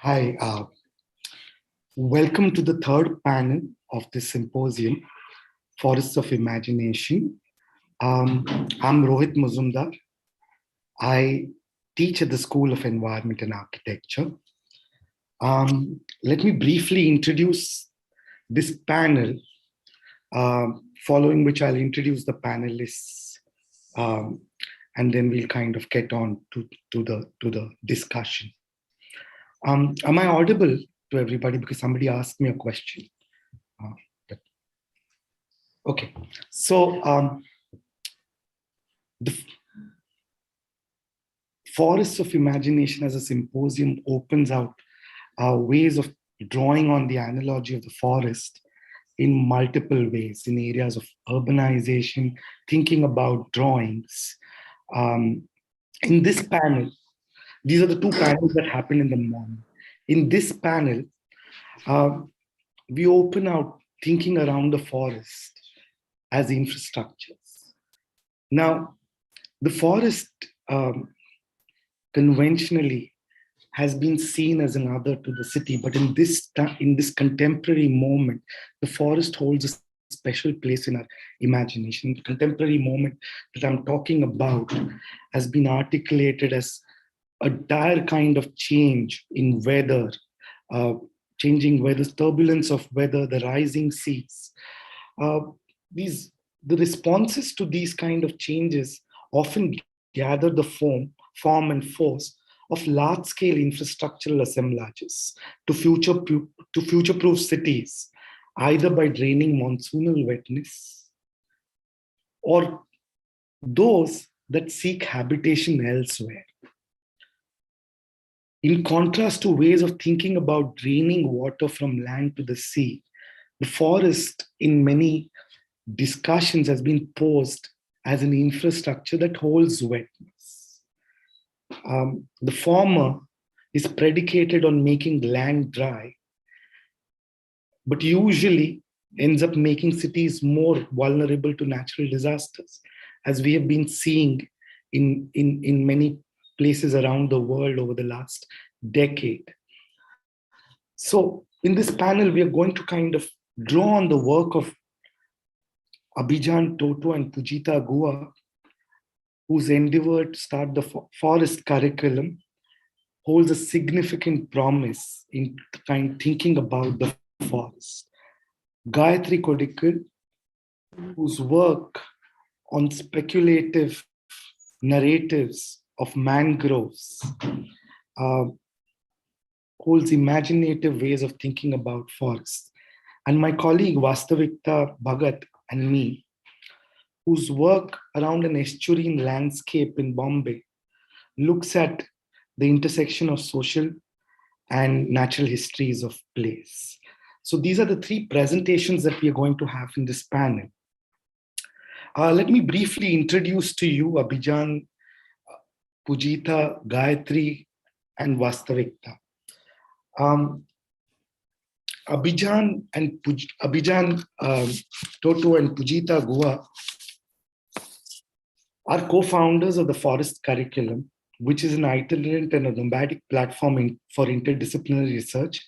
Hi, welcome to the third panel of this symposium, Forests of Imagination. I'm Rohit Mujumdar. I teach at the School of Environment and Architecture. Let me briefly introduce this panel, following which I'll introduce the panelists, and then we'll kind of get on to the discussion. Am I audible to everybody? Because somebody asked me a question. Okay, so the Forests of Imagination as a symposium opens out ways of drawing on the analogy of the forest in multiple ways, in areas of urbanization, thinking about drawings. In this panel, these are the two panels that happen in the morning. In this panel, we open out thinking around the forest as infrastructures. Now, the forest conventionally has been seen as another to the city, but in this contemporary moment, the forest holds a special place in our imagination. The contemporary moment that I'm talking about has been articulated as a dire kind of change in weather, changing weather, turbulence of weather, the rising seas. The responses to these kind of changes often gather the form and force of large-scale infrastructural assemblages to future-proof cities, either by draining monsoonal wetness or those that seek habitation elsewhere. In contrast to ways of thinking about draining water from land to the sea, the forest in many discussions has been posed as an infrastructure that holds wetness. The former is predicated on making land dry, but usually ends up making cities more vulnerable to natural disasters, as we have been seeing in many places around the world over the last decade. So in this panel, we are going to kind of draw on the work of Abhijan, Toto, and Pujita, Guha, whose endeavor to start the forest curriculum holds a significant promise in thinking about the forest. Gayatri Kodikal, whose work on speculative narratives of mangroves holds imaginative ways of thinking about forests. And my colleague Vastavikta, Bhagat, and me, whose work around an estuarine landscape in Bombay looks at the intersection of social and natural histories of place. So these are the three presentations that we are going to have in this panel. Let me briefly introduce to you Abhijan, Pujita, Gayatri, and Vastavikta. Abhijan, Toto, and Pujita Guha are co-founders of the Forest Curriculum, which is an itinerant and a nomadic platform for interdisciplinary research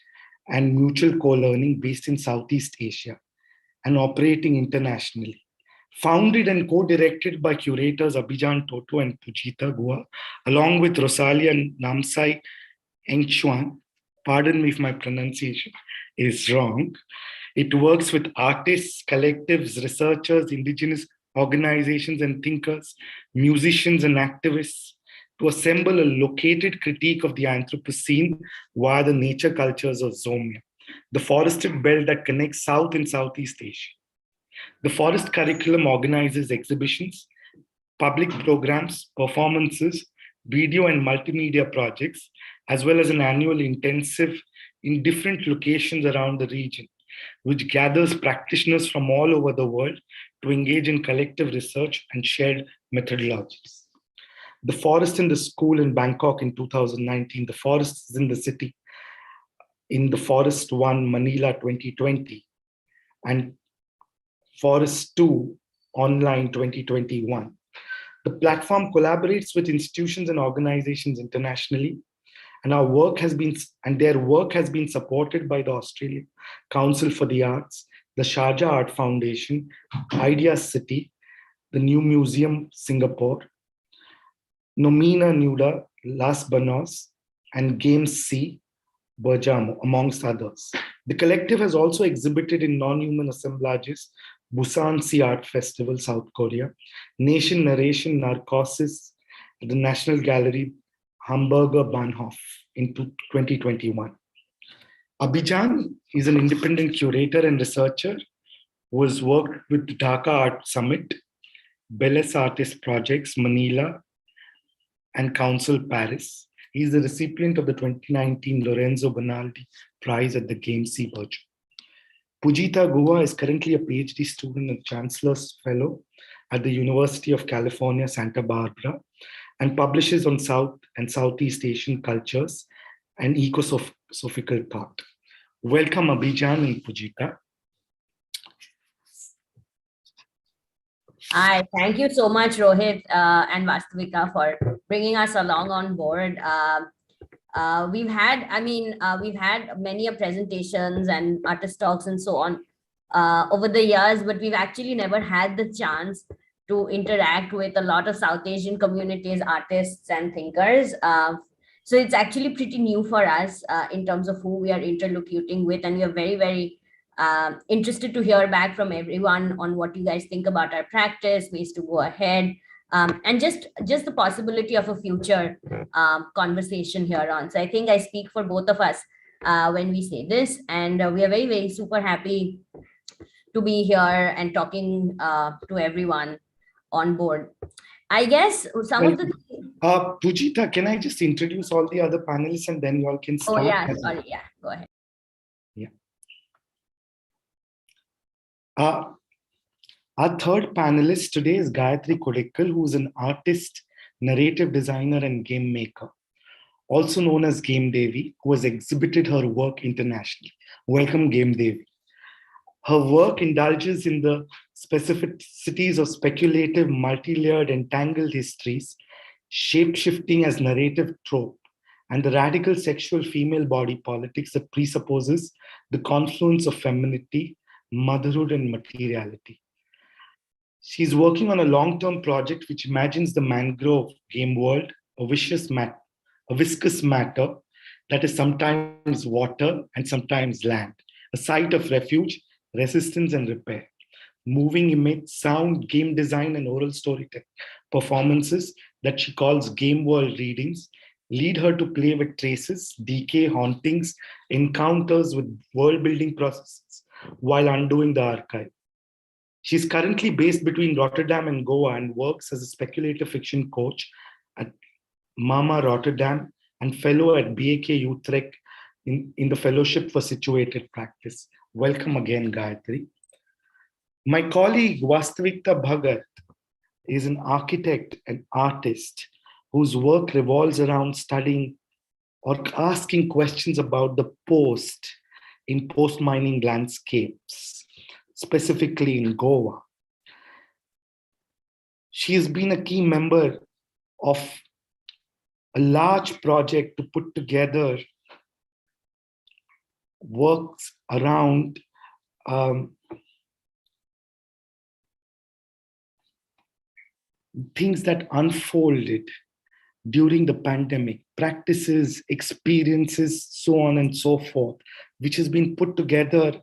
and mutual co-learning based in Southeast Asia and operating internationally. Founded and co-directed by curators Abhijan, Toto, and Pujita Guha, along with Rosalia Namsai Engchuan. Pardon me if my pronunciation is wrong. It works with artists, collectives, researchers, indigenous organizations and thinkers, musicians and activists to assemble a located critique of the Anthropocene via the nature cultures of Zomia, the forested belt that connects South and Southeast Asia. The Forest Curriculum organizes exhibitions, public programs, performances, video and multimedia projects, as well as an annual intensive in different locations around the region, which gathers practitioners from all over the world to engage in collective research and shared methodologies. The Forest in the School in Bangkok in 2019, the Forests in the City in the Forest 1 Manila 2020, and Forest 2 Online 2021. The platform collaborates with institutions and organizations internationally and their work has been supported by the Australian Council for the Arts, the Sharjah Art Foundation, Idea City, the New Museum Singapore, Nomina Nuda, Las Banos, and Games C, Bergamo, amongst others. The collective has also exhibited in non-human assemblages, Busan Sea Art Festival, South Korea, Nation Narration Narcosis at the National Gallery, Hamburger Bahnhof in 2021. Abhijan is an independent curator and researcher who has worked with the Dhaka Art Summit, Belles Artist Projects, Manila, and Council Paris. He is the recipient of the 2019 Lorenzo Bonaldi Prize at the Game C Bergamo. Pujita Guha is currently a PhD student and Chancellor's Fellow at the University of California, Santa Barbara, and publishes on South and Southeast Asian cultures and ecosophical thought. Welcome, Abhijan and Pujita. Hi, thank you so much, Rohit and Vastavikta, for bringing us along on board. We've had many presentations and artist talks and so on over the years, but we've actually never had the chance to interact with a lot of South Asian communities, artists and thinkers. So it's actually pretty new for us in terms of who we are interlocuting with, and we are very, very interested to hear back from everyone on what you guys think about our practice, ways to go ahead, and just the possibility of a future conversation here on. So I think I speak for both of us when we say this, and we are very, very super happy to be here and talking to everyone on board. I guess some of the... Pujita, can I just introduce all the other panelists and then you all can start? Oh yeah, sorry, yeah, go ahead. Yeah. Our third panelist today is Gayatri Kodikal, who is an artist, narrative designer, and game maker, also known as Game Devi, who has exhibited her work internationally. Welcome, Game Devi. Her work indulges in the specificities of speculative, multi-layered, entangled histories, shape-shifting as narrative trope, and the radical sexual female body politics that presupposes the confluence of femininity, motherhood, and materiality. She's working on a long-term project which imagines the mangrove game world, a viscous matter that is sometimes water and sometimes land, a site of refuge, resistance, and repair. Moving image, sound, game design, and oral storytelling performances that she calls game world readings lead her to play with traces, decay, hauntings, encounters with world-building processes while undoing the archive. She's currently based between Rotterdam and Goa and works as a speculative fiction coach at Mama Rotterdam and fellow at BAK Utrecht in the Fellowship for Situated Practice. Welcome again, Gayatri. My colleague Vastavikta Bhagat is an architect and artist whose work revolves around studying or asking questions about the post in post-mining landscapes, specifically in Goa. She has been a key member of a large project to put together works around things that unfolded during the pandemic, practices, experiences, so on and so forth, which has been put together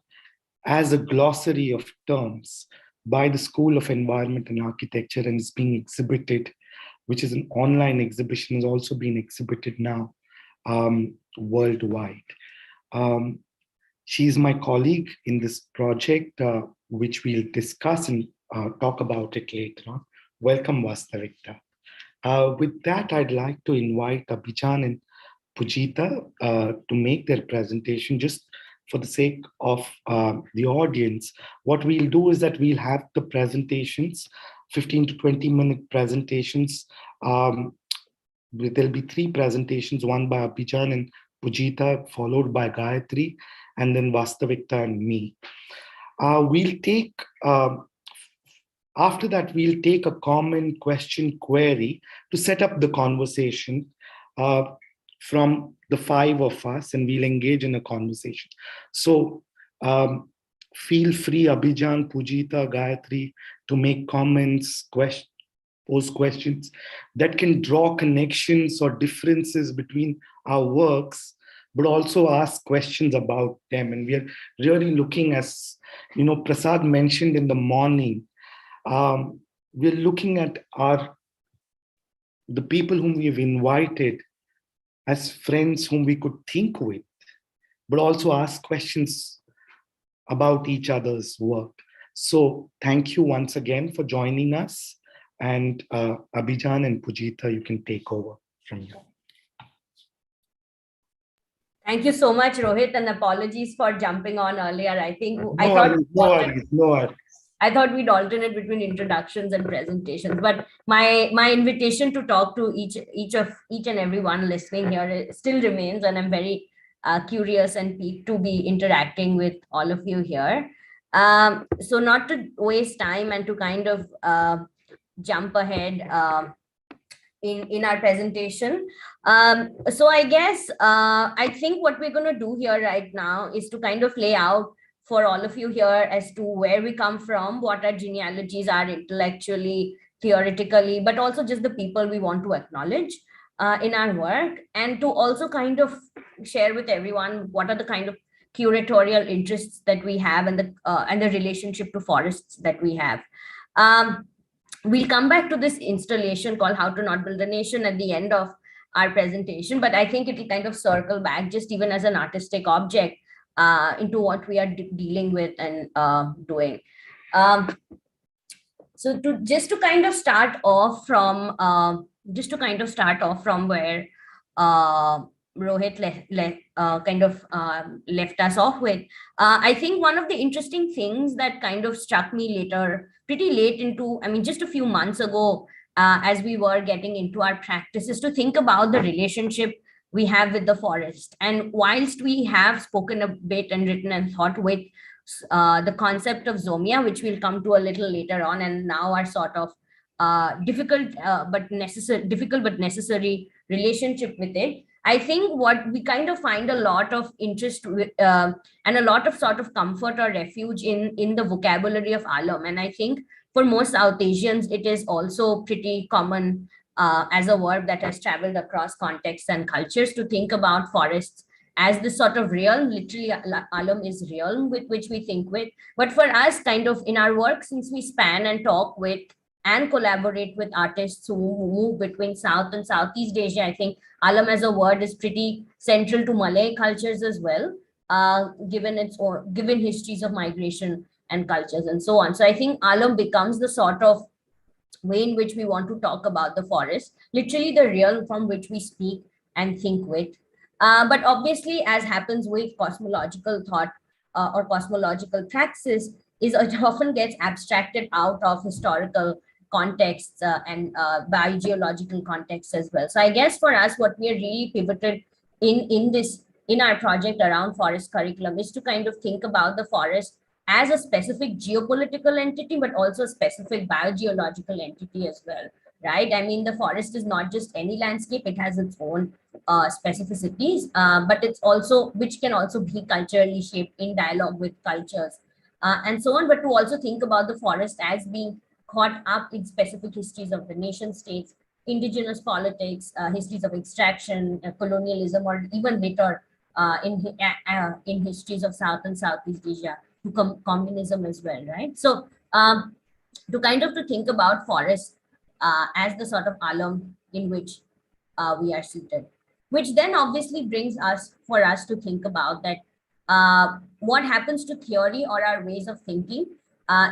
as a glossary of terms by the School of Environment and Architecture and is being exhibited, which is an online exhibition, is also being exhibited now worldwide. She's my colleague in this project, which we'll discuss and talk about it later on. Welcome, Vastavikta. With that, I'd like to invite Abhijan and Pujita to make their presentation. Just for the sake of the audience, what we'll do is that we'll have the presentations, 15 to 20-minute presentations. There'll be 3 presentations, one by Abhijan and Pujita, followed by Gayatri, and then Vastavikta and me. After that, we'll take a common question query to set up the conversation. from the five of us, and we'll engage in a conversation. So feel free, Abhijan, Pujita, Gayatri, to make comments, pose questions that can draw connections or differences between our works, but also ask questions about them. And we are really looking, as Prasad mentioned in the morning, we're looking at the people whom we've invited as friends whom we could think with, but also ask questions about each other's work. So thank you once again for joining us. And Abhijan and Pujita, you can take over from here. Thank you so much, Rohit, and apologies for jumping on earlier. I think No worries. I thought we'd alternate between introductions and presentations, but my invitation to talk to each and every one listening here still remains, and I'm very curious and peeved to be interacting with all of you here. So not to waste time and to kind of jump ahead in our presentation. So I guess I think what we're going to do here right now is to kind of lay out for all of you here as to where we come from, what our genealogies are intellectually, theoretically, but also just the people we want to acknowledge in our work, and to also kind of share with everyone what are the kind of curatorial interests that we have and the relationship to forests that we have. We'll come back to this installation called How to Not Build a Nation at the end of our presentation, but I think it will kind of circle back just even as an artistic object into what we are dealing with and doing. So just to kind of start off from where Rohit left us off with, I think one of the interesting things that kind of struck me pretty late into, I mean, just a few months ago, as we were getting into our practices, to think about the relationship we have with the forest. And whilst we have spoken a bit and written and thought with the concept of zomia, which we'll come to a little later on, and now our sort of difficult but necessary relationship with it, I think what we kind of find a lot of interest with, and a lot of sort of comfort or refuge in the vocabulary of alam. And I think for most South Asians, it is also pretty common as a verb that has traveled across contexts and cultures to think about forests as this sort of realm. Literally, alam is realm with which we think with. But for us, kind of in our work, since we span and talk with and collaborate with artists who move between South and Southeast Asia, I think alam as a word is pretty central to Malay cultures as well, given histories of migration and cultures and so on. So I think alam becomes the sort of way in which we want to talk about the forest, literally the realm from which we speak and think with. But obviously, as happens with cosmological thought or cosmological praxis, is it often gets abstracted out of historical contexts and biogeological contexts as well. So I guess for us, what we are really pivoted in our project around forest curriculum is to kind of think about the forest as a specific geopolitical entity, but also a specific biogeological entity as well, right? I mean, the forest is not just any landscape, it has its own specificities, but it's also, which can also be culturally shaped in dialogue with cultures and so on, but to also think about the forest as being caught up in specific histories of the nation states, indigenous politics, histories of extraction, colonialism, or even later in histories of South and Southeast Asia, to communism as well, right? So to kind of to think about forest as the sort of alam in which we are seated, which then obviously brings us for us to think about that what happens to theory or our ways of thinking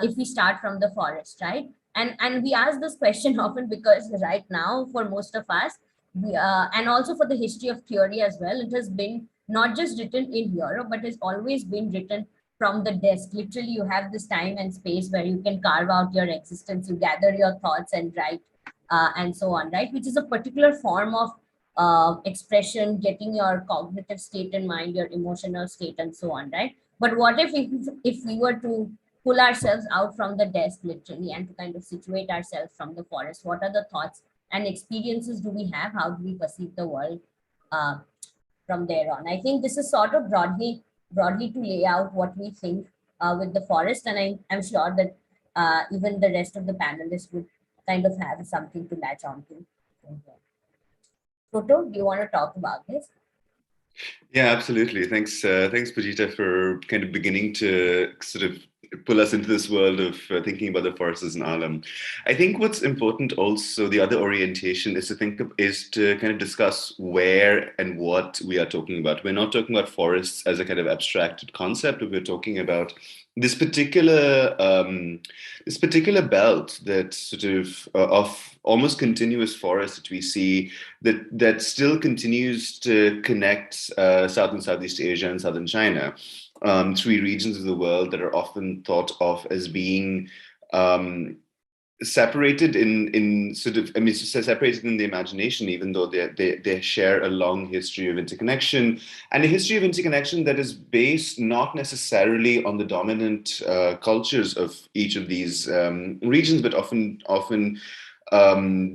if we start from the forest, right? And we ask this question often because right now for most of us, and also for the history of theory as well, it has been not just written in Europe, but has always been written from the desk. Literally, you have this time and space where you can carve out your existence, you gather your thoughts and write and so on, right? Which is a particular form of expression, getting your cognitive state in mind, your emotional state and so on, right? But what if we were to pull ourselves out from the desk literally and to kind of situate ourselves from the forest? What are the thoughts and experiences do we have? How do we perceive the world from there on. I think this is sort of broadly to lay out what we think with the forest, and I'm sure that even the rest of the panelists would kind of have something to latch on to. Toto, do you want to talk about this? Yeah, absolutely. Thanks, Pujita, for kind of beginning to sort of pull us into this world of thinking about the forest as an alam. I think what's important also, the other orientation is to kind of discuss where and what we are talking about. We're not talking about forests as a kind of abstracted concept, but we're talking about this particular belt that sort of almost continuous forest that we see that still continues to connect South and Southeast Asia and Southern China. Three regions of the world that are often thought of as being separated separated in the imagination, even though they share a long history of interconnection, and a history of interconnection that is based not necessarily on the dominant cultures of each of these regions, but often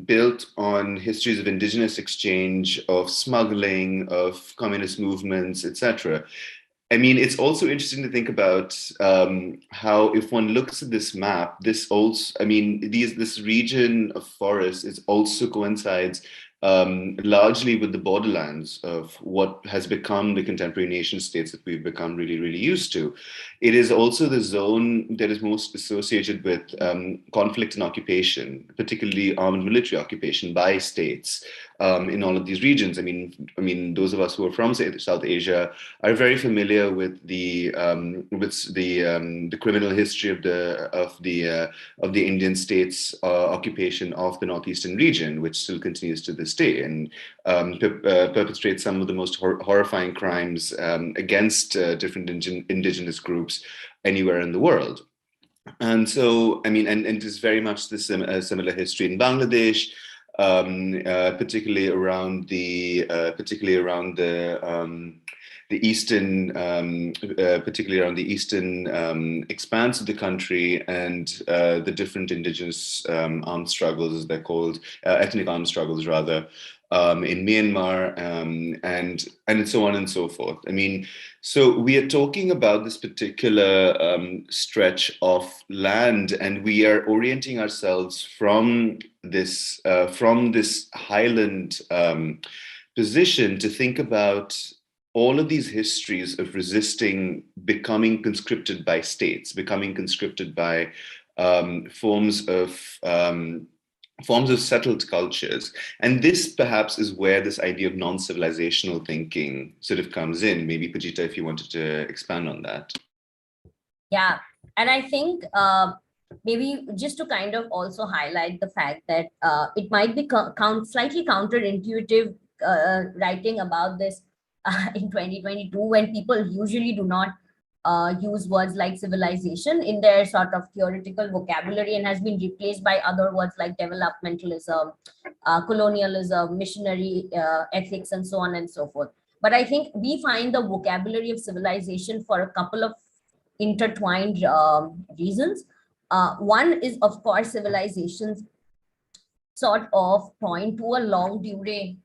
built on histories of indigenous exchange, of smuggling, of communist movements, etc. I mean, it's also interesting to think about how, if one looks at this map, this region of forest also coincides largely with the borderlands of what has become the contemporary nation states that we've become really, really used to. It is also the zone that is most associated with conflict and occupation, particularly armed military occupation by states in all of these regions. I mean, those of us who are from South Asia are very familiar with the criminal history of the Indian states' occupation of the northeastern region, which still continues to this day, and perpetrates some of the most horrifying crimes against different indigenous groups anywhere in the world. And so, I mean, and it is very much the similar history in Bangladesh, particularly around the eastern expanse of the country, and the different indigenous armed struggles, as they're called, ethnic armed struggles rather, in Myanmar, and so on and so forth. I mean, so we are talking about this particular stretch of land, and we are orienting ourselves from this highland position to think about all of these histories of resisting becoming conscripted by states, becoming conscripted by forms of settled cultures. And this perhaps is where this idea of non-civilizational thinking sort of comes in. Maybe Pujita, if you wanted to expand on that. Yeah, and I think maybe just to kind of also highlight the fact that it might be slightly counterintuitive writing about this in 2022, when people usually do not use words like civilization in their sort of theoretical vocabulary, and has been replaced by other words like developmentalism, colonialism, missionary ethics, and so on and so forth. But I think we find the vocabulary of civilization for a couple of intertwined reasons. One is, of course, civilizations sort of point to a long durée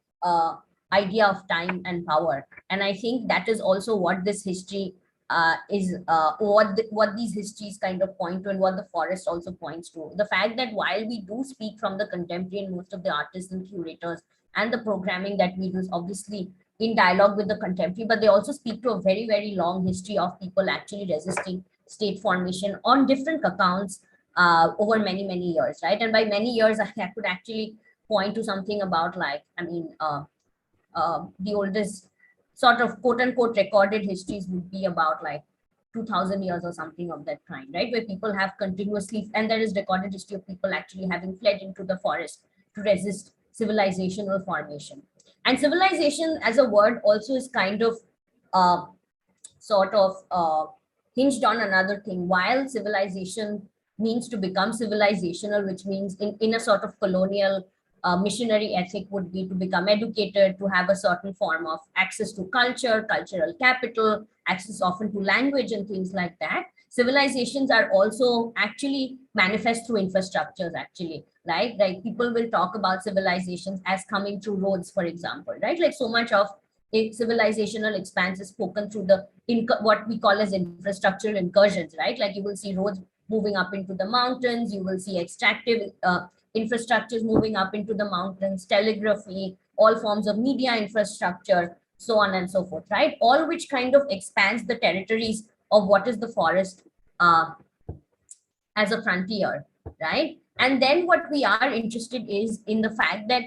idea of time and power, and I think that is also what this history is what these histories kind of point to, and what the forest also points to. The fact that while we do speak from the contemporary, and most of the artists and curators and the programming that we do is obviously in dialogue with the contemporary, but they also speak to a very, very long history of people actually resisting state formation on different accounts over many, many years, right? And by many years, I could actually point to something about, like, I mean, the oldest sort of quote unquote recorded histories would be about like 2000 years or something of that kind, right? Where people have continuously, and there is recorded history of people actually having fled into the forest to resist civilizational formation. And civilization as a word also is kind of sort of hinged on another thing. While civilization means to become civilizational, which means in a sort of colonial missionary ethic would be to become educated, to have a certain form of access to culture, cultural capital, access often to language and things like that. Civilizations are also actually manifest through infrastructures, actually, right? Like people will talk about civilizations as coming through roads, for example, right? Like so much of a civilizational expanse is spoken through the what we call as infrastructural incursions, right? Like you will see roads moving up into the mountains, you will see extractive infrastructures moving up into the mountains, telegraphy, all forms of media infrastructure, so on and so forth, right? All which kind of expands the territories of what is the forest uh, as a frontier, right? And then what we are interested is in the fact that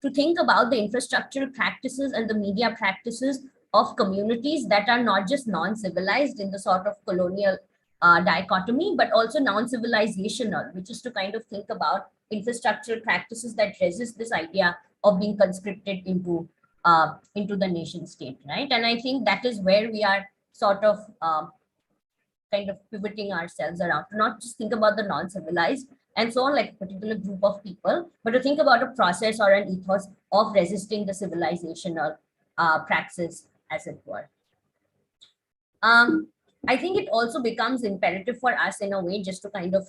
to think about the infrastructural practices and the media practices of communities that are not just non-civilized in the sort of colonial dichotomy, but also non-civilizational, which is to kind of think about infrastructural practices that resist this idea of being conscripted into the nation state, right? And I think that is where we are sort of kind of pivoting ourselves around to not just think about the non-civilized and so on, like a particular group of people, but to think about a process or an ethos of resisting the civilizational praxis, as it were. I think it also becomes imperative for us in a way, just to kind of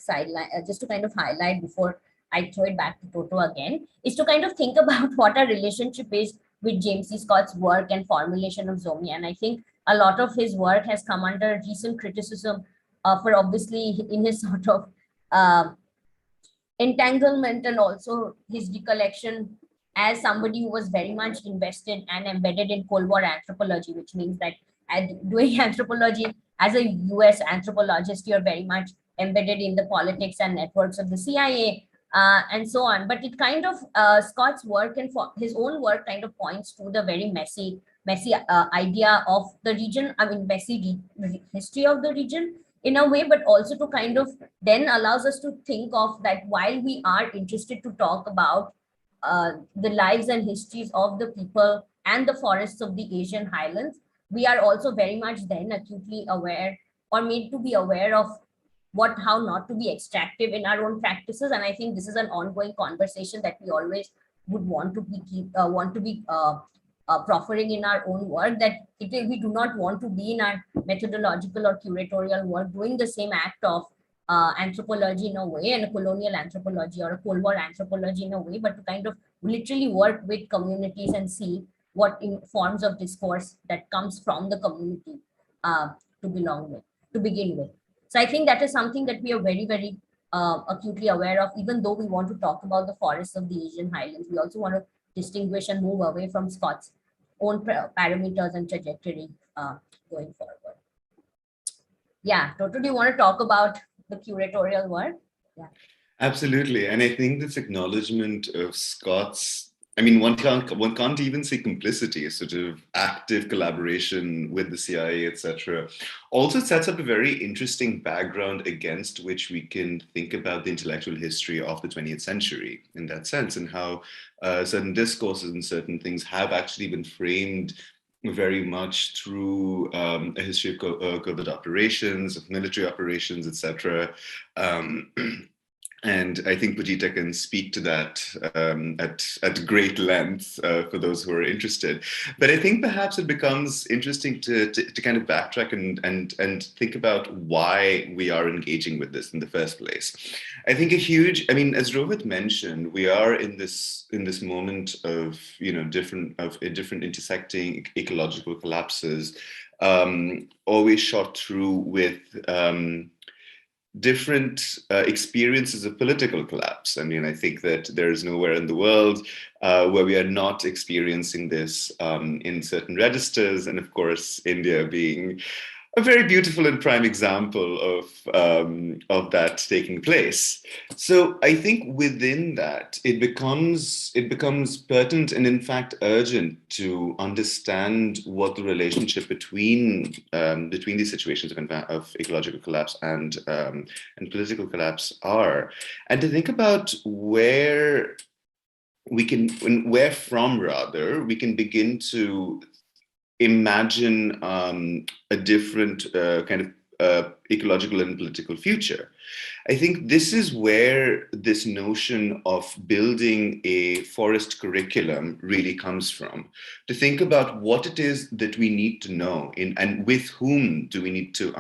highlight before I throw it back to Toto again, is to kind of think about what our relationship is with James C. Scott's work and formulation of Zomia. And I think a lot of his work has come under recent criticism for obviously in his sort of uh, entanglement and also his recollection as somebody who was very much invested and embedded in Cold War anthropology, which means that doing anthropology as a US anthropologist, you're very much embedded in the politics and networks of the CIA and so on. But it kind of, Scott's work and his own work kind of points to the very messy idea of the region, I mean, messy history of the region in a way, but also to kind of then allows us to think of that while we are interested to talk about the lives and histories of the people and the forests of the Asian highlands, we are also very much then acutely aware or made to be aware of how not to be extractive in our own practices. And I think this is an ongoing conversation that we always would want to be proffering in our own work, that we do not want to be in our methodological or curatorial work doing the same act of anthropology in a way, and a colonial anthropology or a Cold War anthropology in a way, but to kind of literally work with communities and see what forms of discourse that comes from the community to begin with. So I think that is something that we are very, very acutely aware of. Even though we want to talk about the forests of the Asian highlands, we also want to distinguish and move away from Scott's own parameters and trajectory going forward. Yeah, Toto, do you want to talk about the curatorial work? Yeah. Absolutely. And I think this acknowledgement of Scott's, I mean, one can't even say complicity, sort of active collaboration with the CIA, etc., also sets up a very interesting background against which we can think about the intellectual history of the 20th century in that sense, and how certain discourses and certain things have actually been framed very much through a history of covert operations, of military operations, etc. And I think Pujita can speak to that at great length for those who are interested. But I think perhaps it becomes interesting to kind of backtrack and think about why we are engaging with this in the first place. I think I mean, as Rohit mentioned, we are in this moment of different intersecting ecological collapses, always shot through with different experiences of political collapse. I mean, I think that there is nowhere in the world where we are not experiencing this in certain registers, and of course, India being a very beautiful and prime example of that taking place. So I think within that, it becomes pertinent and in fact urgent to understand what the relationship between these situations of ecological collapse and political collapse are, and to think about where we can begin to imagine a different kind of ecological and political future. I think this is where this notion of building a forest curriculum really comes from, to think about what it is that we need to know and with whom do we need to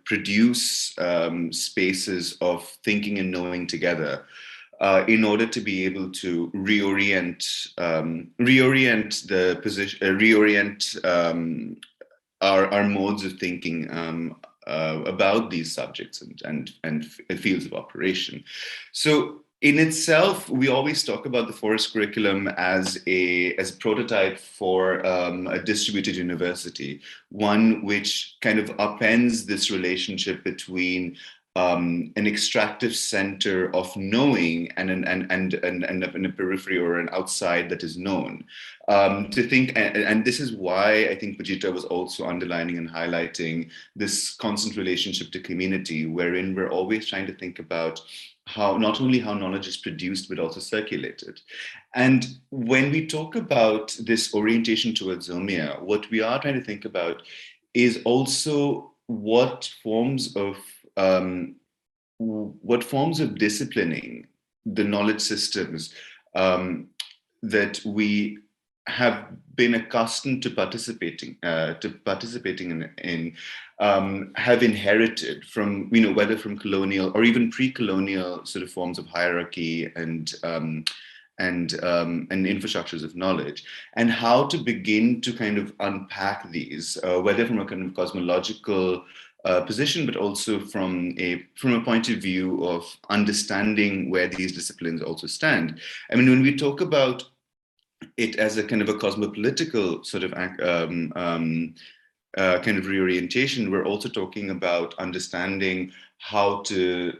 produce spaces of thinking and knowing together in order to be able to reorient the position, our modes of thinking about these subjects and fields of operation. So in itself, we always talk about the forest curriculum as a prototype for a distributed university, one which kind of upends this relationship between an extractive center of knowing and a periphery or an outside that is known. To think, and this is why I think Pujita was also underlining and highlighting this constant relationship to community, wherein we're always trying to think about how not only how knowledge is produced, but also circulated. And when we talk about this orientation towards Zomia, what we are trying to think about is also what forms of disciplining the knowledge systems that we have been accustomed to participating in have inherited from, whether from colonial or even pre-colonial sort of forms of hierarchy and infrastructures of knowledge, and how to begin to kind of unpack these, whether from a kind of cosmological position, but also from a point of view of understanding where these disciplines also stand. I mean, when we talk about it as a kind of a cosmopolitical sort of kind of reorientation, we're also talking about understanding how to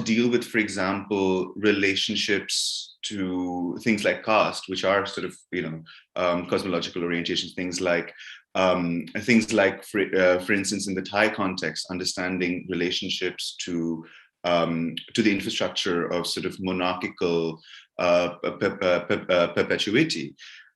deal with, for example, relationships to things like caste, which are sort of cosmological orientations. Things like, for instance, in the Thai context, understanding relationships to the infrastructure of sort of monarchical perpetuity,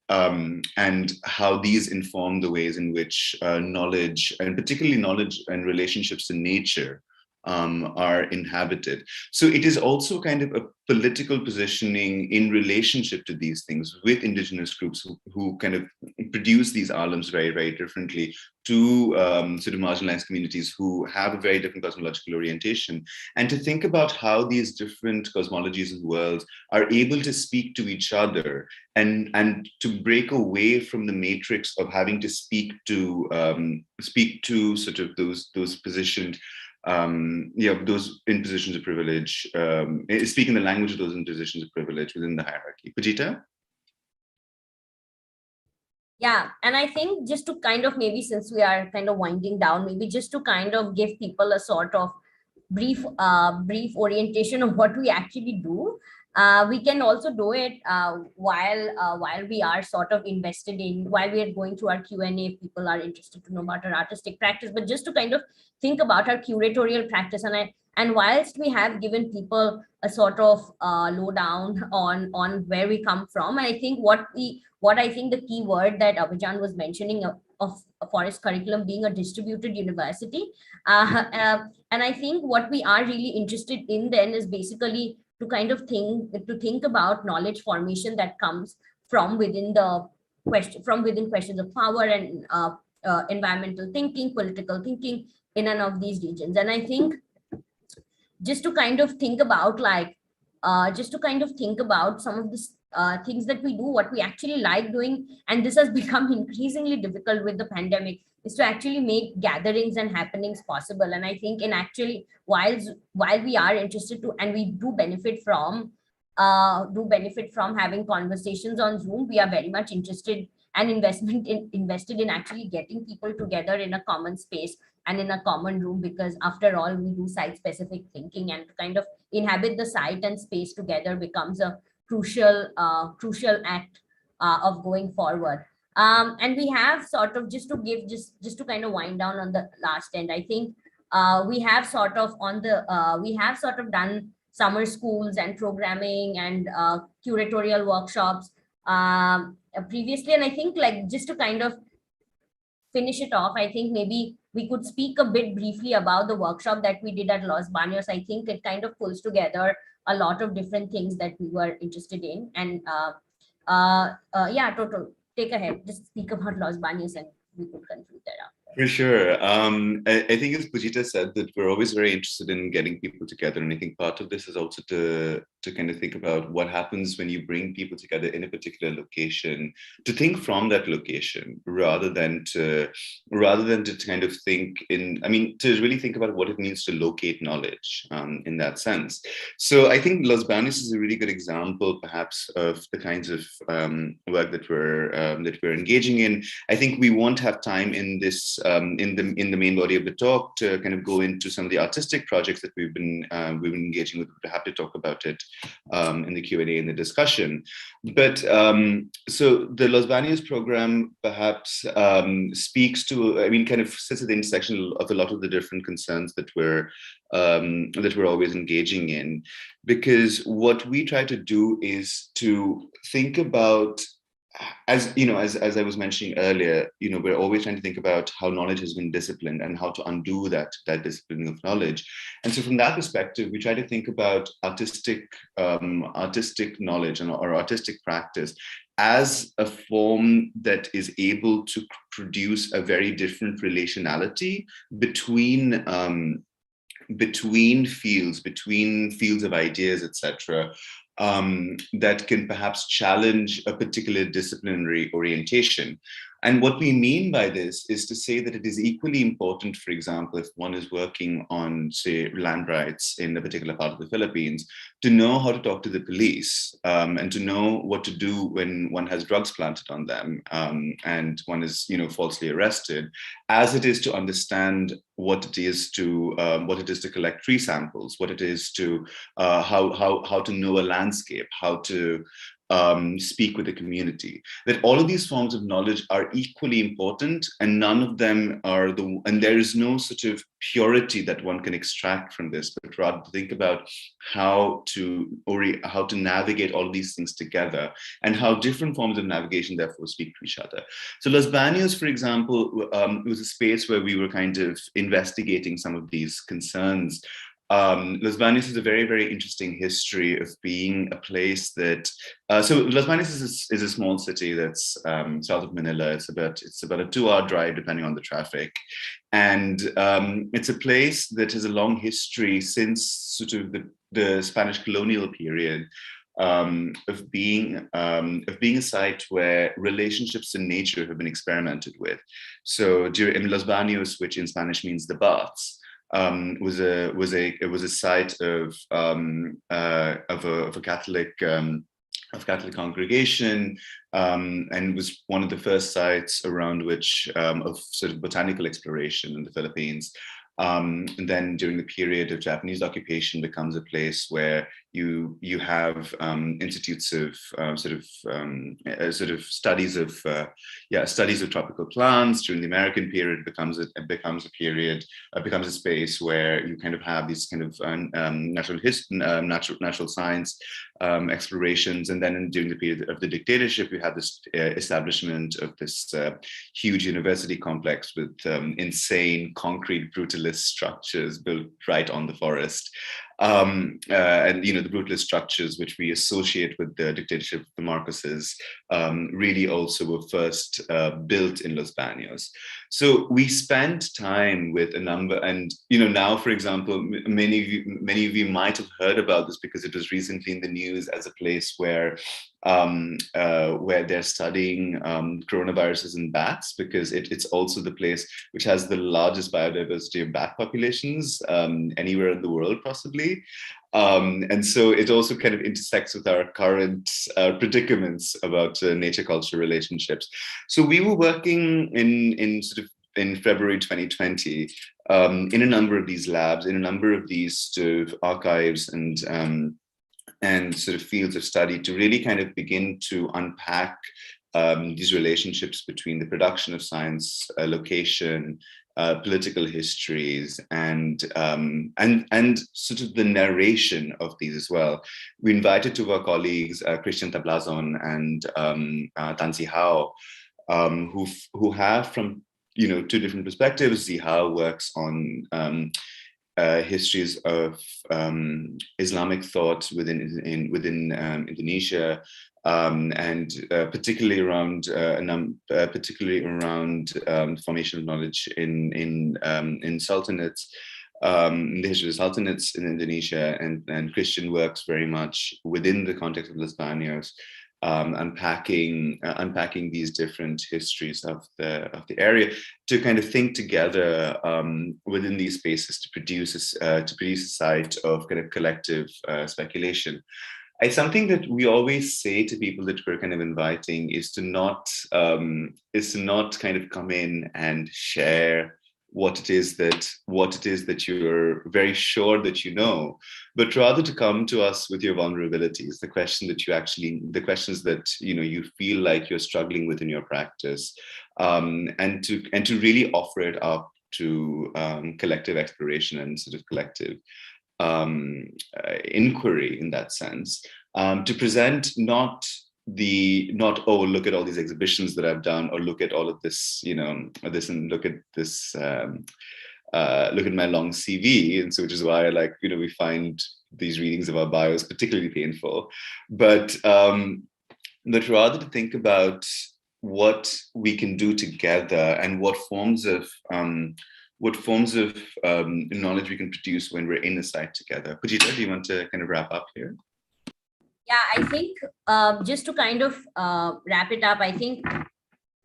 and how these inform the ways in which knowledge, and particularly knowledge and relationships to nature, are inhabited. So it is also kind of a political positioning in relationship to these things with indigenous groups who kind of produce these alums very, very differently to sort of marginalized communities who have a very different cosmological orientation, and to think about how these different cosmologies and worlds are able to speak to each other and to break away from the matrix of having to speak to sort of those positioned those in positions of privilege, speaking the language of those in positions of privilege within the hierarchy. Pujita? Yeah, and I think just to kind of, maybe since we are kind of winding down, maybe just to kind of give people a sort of brief orientation of what we actually do. We can also do it while we are sort of invested in, while we are going through our Q&A, if people are interested to know about our artistic practice, but just to kind of think about our curatorial practice. And whilst we have given people a sort of lowdown on where we come from, I think what I think the key word that Abhijan was mentioning of a forest curriculum being a distributed university, and I think what we are really interested in then is basically to kind of think about knowledge formation that comes from within questions of power and environmental thinking, political thinking in and of these regions. And I think just to kind of think about some of the things that we do, what we actually like doing, and this has become increasingly difficult with the pandemic, is to actually make gatherings and happenings possible. And I think while we are interested to, and we do benefit from having conversations on Zoom, we are very much interested and invested in actually getting people together in a common space and in a common room, because after all, we do site specific thinking, and to kind of inhabit the site and space together becomes a crucial act of going forward. And we have sort of, just to kind of wind down on the last end, I think we have sort of done summer schools and programming and curatorial workshops previously. And I think, like, just to kind of finish it off, I think maybe we could speak a bit briefly about the workshop that we did at Los Baños. I think it kind of pulls together a lot of different things that we were interested in. And yeah, Toto, take ahead, just speak about Los Baños and we could conclude that. For sure. I think as Pujita said, that we're always very interested in getting people together. And I think part of this is also to kind of think about what happens when you bring people together in a particular location, to think from that location rather than to kind of think to really think about what it means to locate knowledge in that sense. So I think Los Baños is a really good example, perhaps, of the kinds of work that we're engaging in. I think we won't have time in this in the main body of the talk to kind of go into some of the artistic projects that we've been engaging with. We're happy to talk about it in the Q&A and the discussion. But so the Los Baños program perhaps speaks to, kind of sits at the intersection of a lot of the different concerns that we're always engaging in, because what we try to do is to think about, as I was mentioning earlier, we're always trying to think about how knowledge has been disciplined and how to undo that disciplining of knowledge. And so from that perspective, we try to think about artistic knowledge or artistic practice as a form that is able to produce a very different relationality between fields of ideas, etc., that can perhaps challenge a particular disciplinary orientation. And what we mean by this is to say that it is equally important, for example, if one is working on, say, land rights in a particular part of the Philippines, to know how to talk to the police and to know what to do when one has drugs planted on them and one is, falsely arrested, as it is to understand what it is to collect tree samples, what it is to how to know a landscape, how to speak with the community. That all of these forms of knowledge are equally important, and none of them are and there is no sort of purity that one can extract from this, but rather think about how to navigate all of these things together and how different forms of navigation therefore speak to each other. So Los Baños, for example, was a space where we were kind of investigating some of these concerns. Los Baños has a very, very interesting history of being a place that. So Los Baños is a small city that's south of Manila. It's about a 2-hour drive, depending on the traffic, and it's a place that has a long history since sort of the Spanish colonial period. Of being a site where relationships in nature have been experimented with. So in Los Baños, which in Spanish means the baths, was a site of a Catholic congregation, and was one of the first sites around which of sort of botanical exploration in the Philippines. And then during the period of Japanese occupation, becomes a place where you have institutes of studies of tropical plants. During the American period, becomes a space where you kind of have these kind of natural science explorations. And then during the period of the dictatorship, you have this establishment of this huge university complex with insane concrete brutalist structures built right on the forest. And the brutalist structures which we associate with the dictatorship of the Marcoses really also were first built in Los Baños. So we spent time with a number, and now, for example, many of you might have heard about this because it was recently in the news as a place where they're studying coronaviruses in bats, because it's also the place which has the largest biodiversity of bat populations anywhere in the world, possibly. And so it also kind of intersects with our current predicaments about nature-culture relationships. So we were working in February 2020 in a number of these labs, in a number of these sort of archives and sort of fields of study, to really kind of begin to unpack these relationships between the production of science, location, political histories, and sort of the narration of these as well. We invited two of our colleagues, Christian Tablazon and Tansi Hao, who have from two different perspectives, Ziha works on histories of Islamic thought within Indonesia, and particularly around formation of knowledge in sultanates, the history of sultanates in Indonesia, and Christian works very much within the context of Los Baños, unpacking these different histories of the area to kind of think together within these spaces to produce a site of kind of collective speculation. Something that we always say to people that we're kind of inviting is to not kind of come in and share what it is that you're very sure that you know, but rather to come to us with your vulnerabilities, the questions that you feel like you're struggling with in your practice, and to really offer it up to collective exploration and sort of collective inquiry in that sense, to present not oh, look at all these exhibitions that I've done, or look at all of this, this, and look at this, look at my long CV, and so which is why we find these readings of our bios particularly painful, but rather to think about what we can do together and what forms of knowledge we can produce when we're in a site together. Pujita, do you want to kind of wrap up here? Yeah, I think just to kind of wrap it up, I think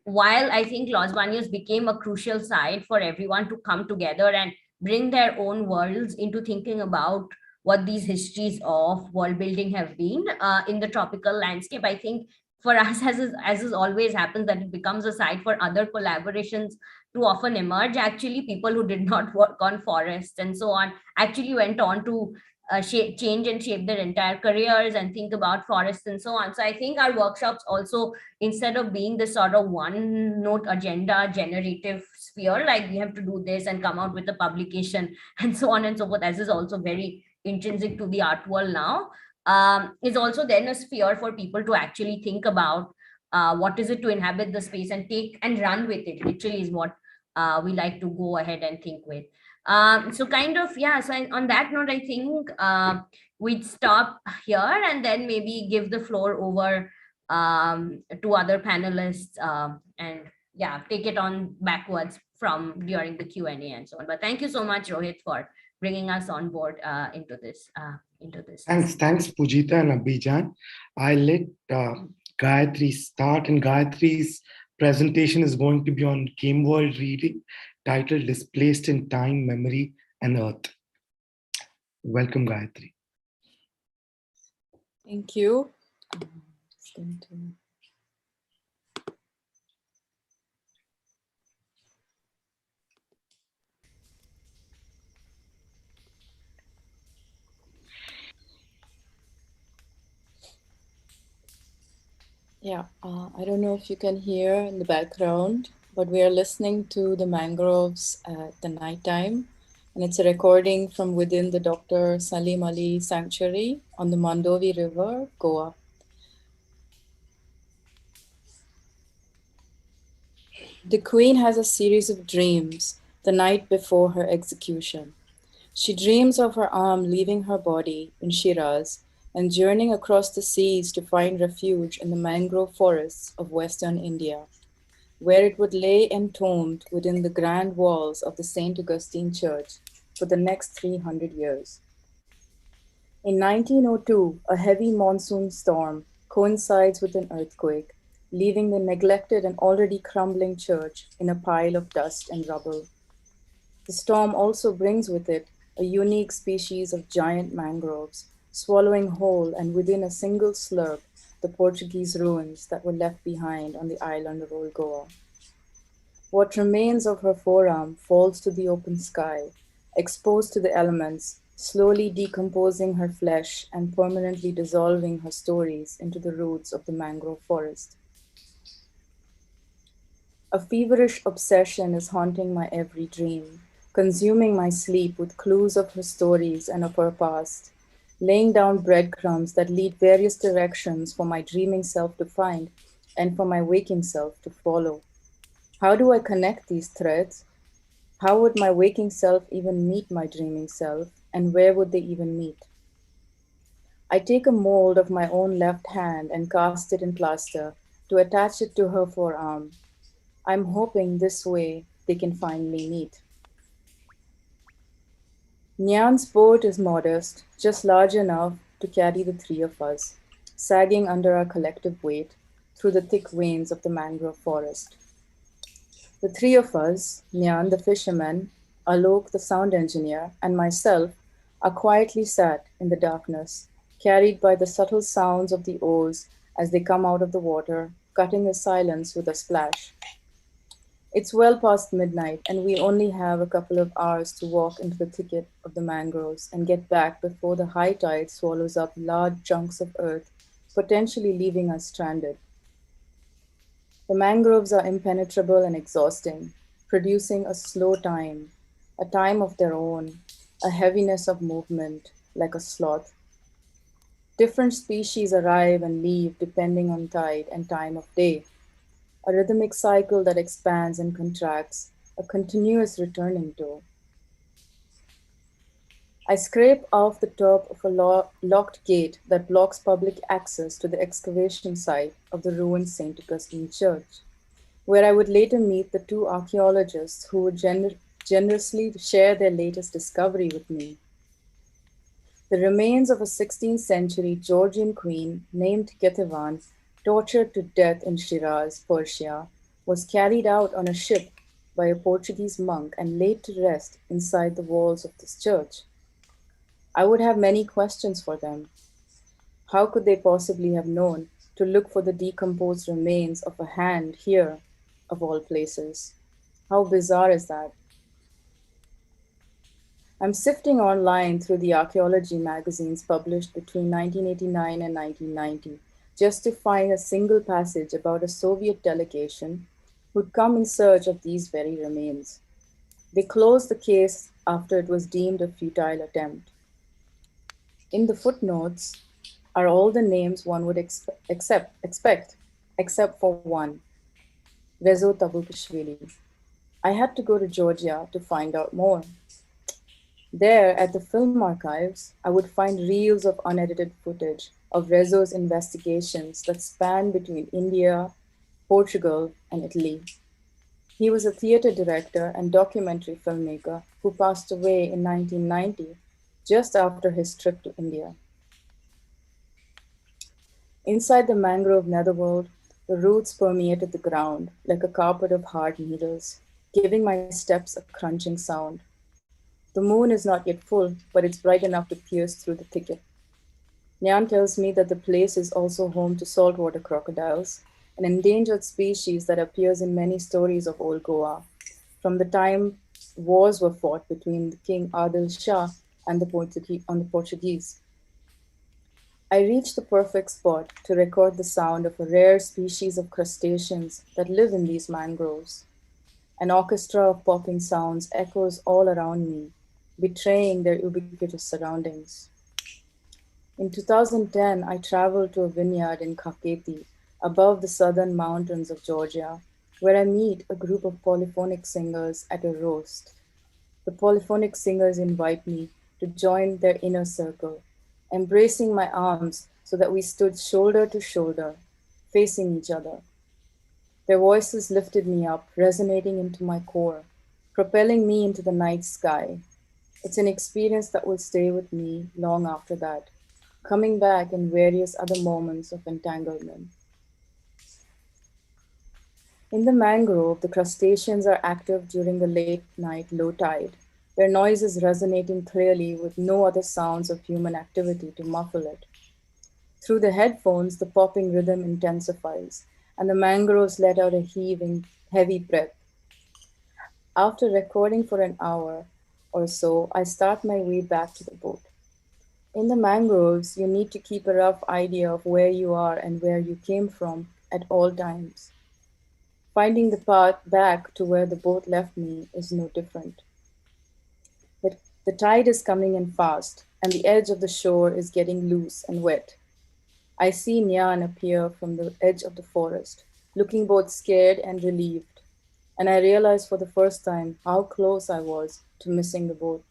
while I think Los Baños became a crucial site for everyone to come together and bring their own worlds into thinking about what these histories of world building have been in the tropical landscape, I think for us, as is always happens, that it becomes a site for other collaborations to often emerge. Actually, people who did not work on forests and so on actually went on to change and shape their entire careers and think about forests and so on. So I think our workshops also, instead of being this sort of one note agenda generative sphere, like we have to do this and come out with a publication and so on and so forth, as is also very intrinsic to the art world now, is also then a sphere for people to actually think about what is it to inhabit the space and take and run with it, literally is what we like to go ahead and think with. So kind of, yeah, so on that note, I think we'd stop here and then maybe give the floor over to other panelists and yeah, take it on backwards from during the Q&A and so on. But thank you so much, Rohit, for bringing us on board into this. Thanks, Pujita and Abhijan. I let Gayatri start, and Gayatri's presentation is going to be on Game World reading, titled Displaced in Time, Memory, and Earth. Welcome, Gayatri. Thank you. Yeah, I don't know if you can hear in the background, but we are listening to the mangroves at the nighttime, and it's a recording from within the Dr. Salim Ali Sanctuary on the Mandovi River, Goa. The queen has a series of dreams the night before her execution. She dreams of her arm leaving her body in Shiraz and journeying across the seas to find refuge in the mangrove forests of Western India, where it would lay entombed within the grand walls of the St. Augustine Church for the next 300 years. In 1902, a heavy monsoon storm coincides with an earthquake, leaving the neglected and already crumbling church in a pile of dust and rubble. The storm also brings with it a unique species of giant mangroves, swallowing whole and within a single slurp the Portuguese ruins that were left behind on the island of Old Goa. What remains of her forearm falls to the open sky, exposed to the elements, slowly decomposing her flesh and permanently dissolving her stories into the roots of the mangrove forest. A feverish obsession is haunting my every dream, consuming my sleep with clues of her stories and of her past, laying down breadcrumbs that lead various directions for my dreaming self to find and for my waking self to follow. How do I connect these threads? How would my waking self even meet my dreaming self, and where would they even meet? I take a mold of my own left hand and cast it in plaster to attach it to her forearm. I'm hoping this way they can finally meet. Nyan's boat is modest, just large enough to carry the three of us, sagging under our collective weight through the thick veins of the mangrove forest. The three of us, Nyan the fisherman, Alok the sound engineer, and myself, are quietly sat in the darkness, carried by the subtle sounds of the oars as they come out of the water, cutting the silence with a splash. It's well past midnight, and we only have a couple of hours to walk into the thicket of the mangroves and get back before the high tide swallows up large chunks of earth, potentially leaving us stranded. The mangroves are impenetrable and exhausting, producing a slow time, a time of their own, a heaviness of movement, like a sloth. Different species arrive and leave depending on tide and time of day, a rhythmic cycle that expands and contracts, a continuous returning to. I scrape off the top of a locked gate that blocks public access to the excavation site of the ruined St. Augustine Church, where I would later meet the two archaeologists who would generously share their latest discovery with me. The remains of a 16th century Georgian queen named Ketevan, tortured to death in Shiraz, Persia, was carried out on a ship by a Portuguese monk and laid to rest inside the walls of this church. I would have many questions for them. How could they possibly have known to look for the decomposed remains of a hand here, of all places? How bizarre is that? I'm sifting online through the archaeology magazines published between 1989 and 1990 just to find a single passage about a Soviet delegation who'd come in search of these very remains. They closed the case after it was deemed a futile attempt. In the footnotes are all the names one would expect, except for one, Rezo Tabukishvili. I had to go to Georgia to find out more. There, at the film archives, I would find reels of unedited footage of Rezo's investigations that span between India, Portugal, and Italy. He was a theater director and documentary filmmaker who passed away in 1990, just after his trip to India. Inside the mangrove netherworld, the roots permeated the ground like a carpet of hard needles, giving my steps a crunching sound. The moon is not yet full, but it's bright enough to pierce through the thicket. Nyan tells me that the place is also home to saltwater crocodiles, an endangered species that appears in many stories of old Goa, from the time wars were fought between King Adil Shah and the Portuguese. I reached the perfect spot to record the sound of a rare species of crustaceans that live in these mangroves. An orchestra of popping sounds echoes all around me, betraying their ubiquitous surroundings. In 2010, I traveled to a vineyard in Kaketi, above the southern mountains of Georgia, where I meet a group of polyphonic singers at a roast. The polyphonic singers invite me to join their inner circle, embracing my arms so that we stood shoulder to shoulder, facing each other. Their voices lifted me up, resonating into my core, propelling me into the night sky. It's an experience that will stay with me long after that, coming back in various other moments of entanglement. In the mangrove, the crustaceans are active during the late night low tide, their noises resonating clearly with no other sounds of human activity to muffle it. Through the headphones, the popping rhythm intensifies, and the mangroves let out a heaving, heavy breath. After recording for an hour or so, I start my way back to the boat. In the mangroves, you need to keep a rough idea of where you are and where you came from at all times. Finding the path back to where the boat left me is no different. The tide is coming in fast, and the edge of the shore is getting loose and wet. I see Nyan appear from the edge of the forest, looking both scared and relieved. and I realized for the first time how close I was to missing the boat.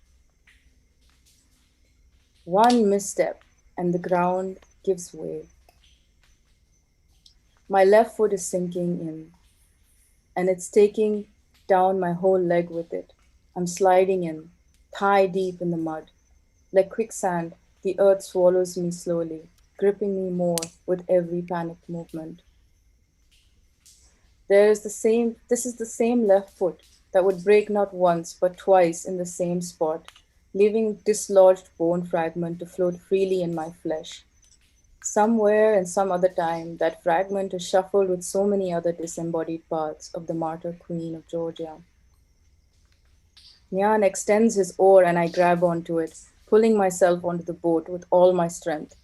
One misstep, and the ground gives way. My left foot is sinking in, and it's taking down my whole leg with it. I'm sliding in, thigh deep in the mud. Like quicksand, the earth swallows me slowly, gripping me more with every panicked movement. This is the same left foot that would break not once but twice in the same spot, leaving dislodged bone fragment to float freely in my flesh. Somewhere and some other time, that fragment is shuffled with so many other disembodied parts of the martyr queen of Georgia. Nyan extends his oar and I grab onto it, pulling myself onto the boat with all my strength.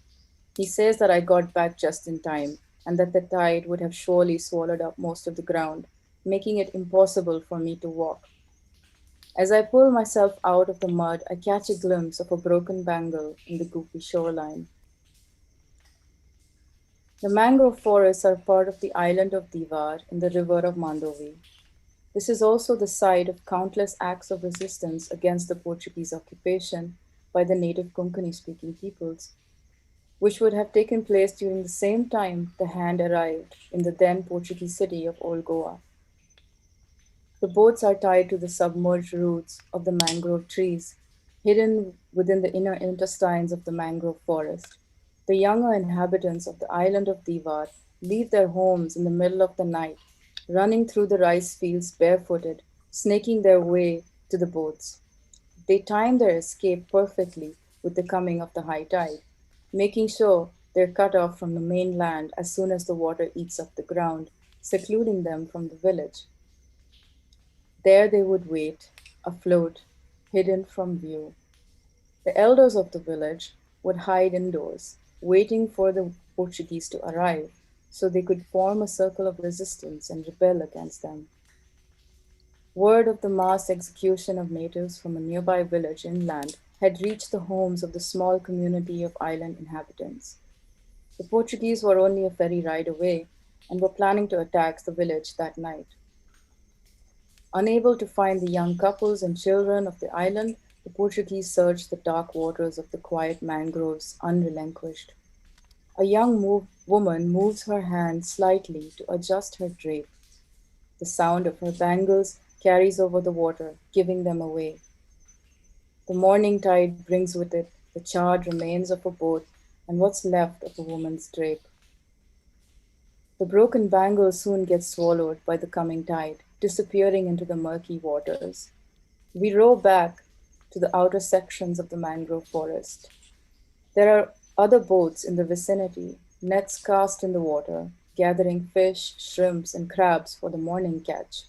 He says that I got back just in time and that the tide would have surely swallowed up most of the ground, making it impossible for me to walk. As I pull myself out of the mud, I catch a glimpse of a broken bangle in the goopy shoreline. The mangrove forests are part of the island of Divar in the river of Mandovi. This is also the site of countless acts of resistance against the Portuguese occupation by the native Konkani-speaking peoples, which would have taken place during the same time the hand arrived in the then Portuguese city of Old Goa. The boats are tied to the submerged roots of the mangrove trees, hidden within the inner intestines of the mangrove forest. The younger inhabitants of the island of Divar leave their homes in the middle of the night, running through the rice fields barefooted, snaking their way to the boats. They time their escape perfectly with the coming of the high tide, making sure they're cut off from the mainland as soon as the water eats up the ground, secluding them from the village. There they would wait, afloat, hidden from view. The elders of the village would hide indoors, waiting for the Portuguese to arrive so they could form a circle of resistance and rebel against them. Word of the mass execution of natives from a nearby village inland had reached the homes of the small community of island inhabitants. The Portuguese were only a ferry ride away and were planning to attack the village that night. Unable to find the young couples and children of the island, the Portuguese searched the dark waters of the quiet mangroves unrelinquished. A young woman moves her hand slightly to adjust her drape. The sound of her bangles carries over the water, giving them away. The morning tide brings with it the charred remains of a boat and what's left of a woman's drape. The broken bangle soon gets swallowed by the coming tide, disappearing into the murky waters. We row back to the outer sections of the mangrove forest. There are other boats in the vicinity, nets cast in the water, gathering fish, shrimps, and crabs for the morning catch.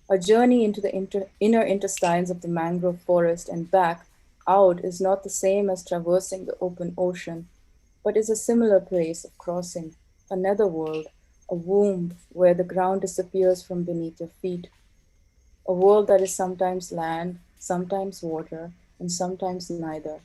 A journey into the inner intestines of the mangrove forest and back out is not the same as traversing the open ocean, but is a similar place of crossing, a netherworld, a womb where the ground disappears from beneath your feet, a world that is sometimes land, sometimes water, and sometimes neither.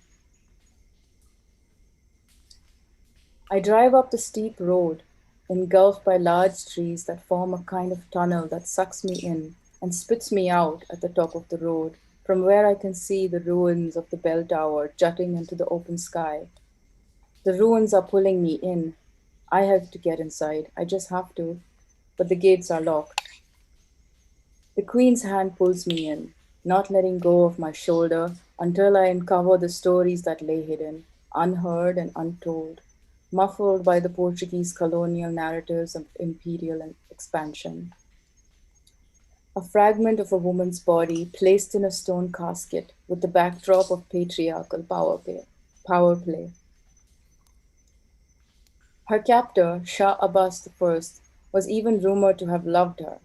I drive up the steep road, engulfed by large trees that form a kind of tunnel that sucks me in and spits me out at the top of the road, from where I can see the ruins of the bell tower jutting into the open sky. The ruins are pulling me in. I have to get inside. I just have to, but the gates are locked. The Queen's hand pulls me in, not letting go of my shoulder until I uncover the stories that lay hidden, unheard and untold, muffled by the Portuguese colonial narratives of imperial expansion. A fragment of a woman's body placed in a stone casket with the backdrop of patriarchal power play. Her captor, Shah Abbas I, was even rumored to have loved her,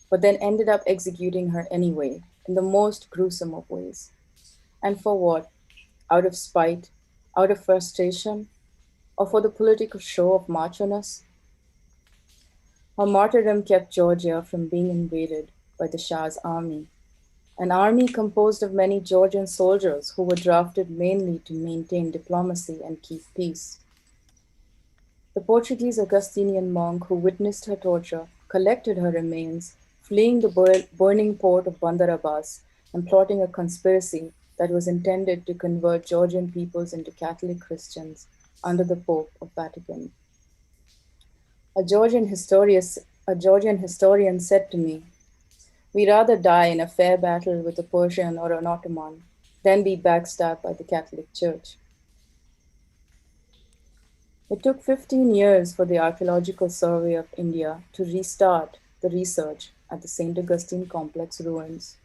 but then ended up executing her anyway, in the most gruesome of ways. And for what? Out of spite, out of frustration, or for the political show of macho-ness? Her martyrdom kept Georgia from being invaded by the Shah's army, an army composed of many Georgian soldiers who were drafted mainly to maintain diplomacy and keep peace. The Portuguese Augustinian monk who witnessed her torture collected her remains, fleeing the burning port of Bandar Abbas and plotting a conspiracy that was intended to convert Georgian peoples into Catholic Christians under the Pope of Vatican. A a Georgian historian said to me, "We rather die in a fair battle with a Persian or an Ottoman than be backstabbed by the Catholic Church." It took 15 years for the Archaeological Survey of India to restart the research at the St. Augustine Complex ruins.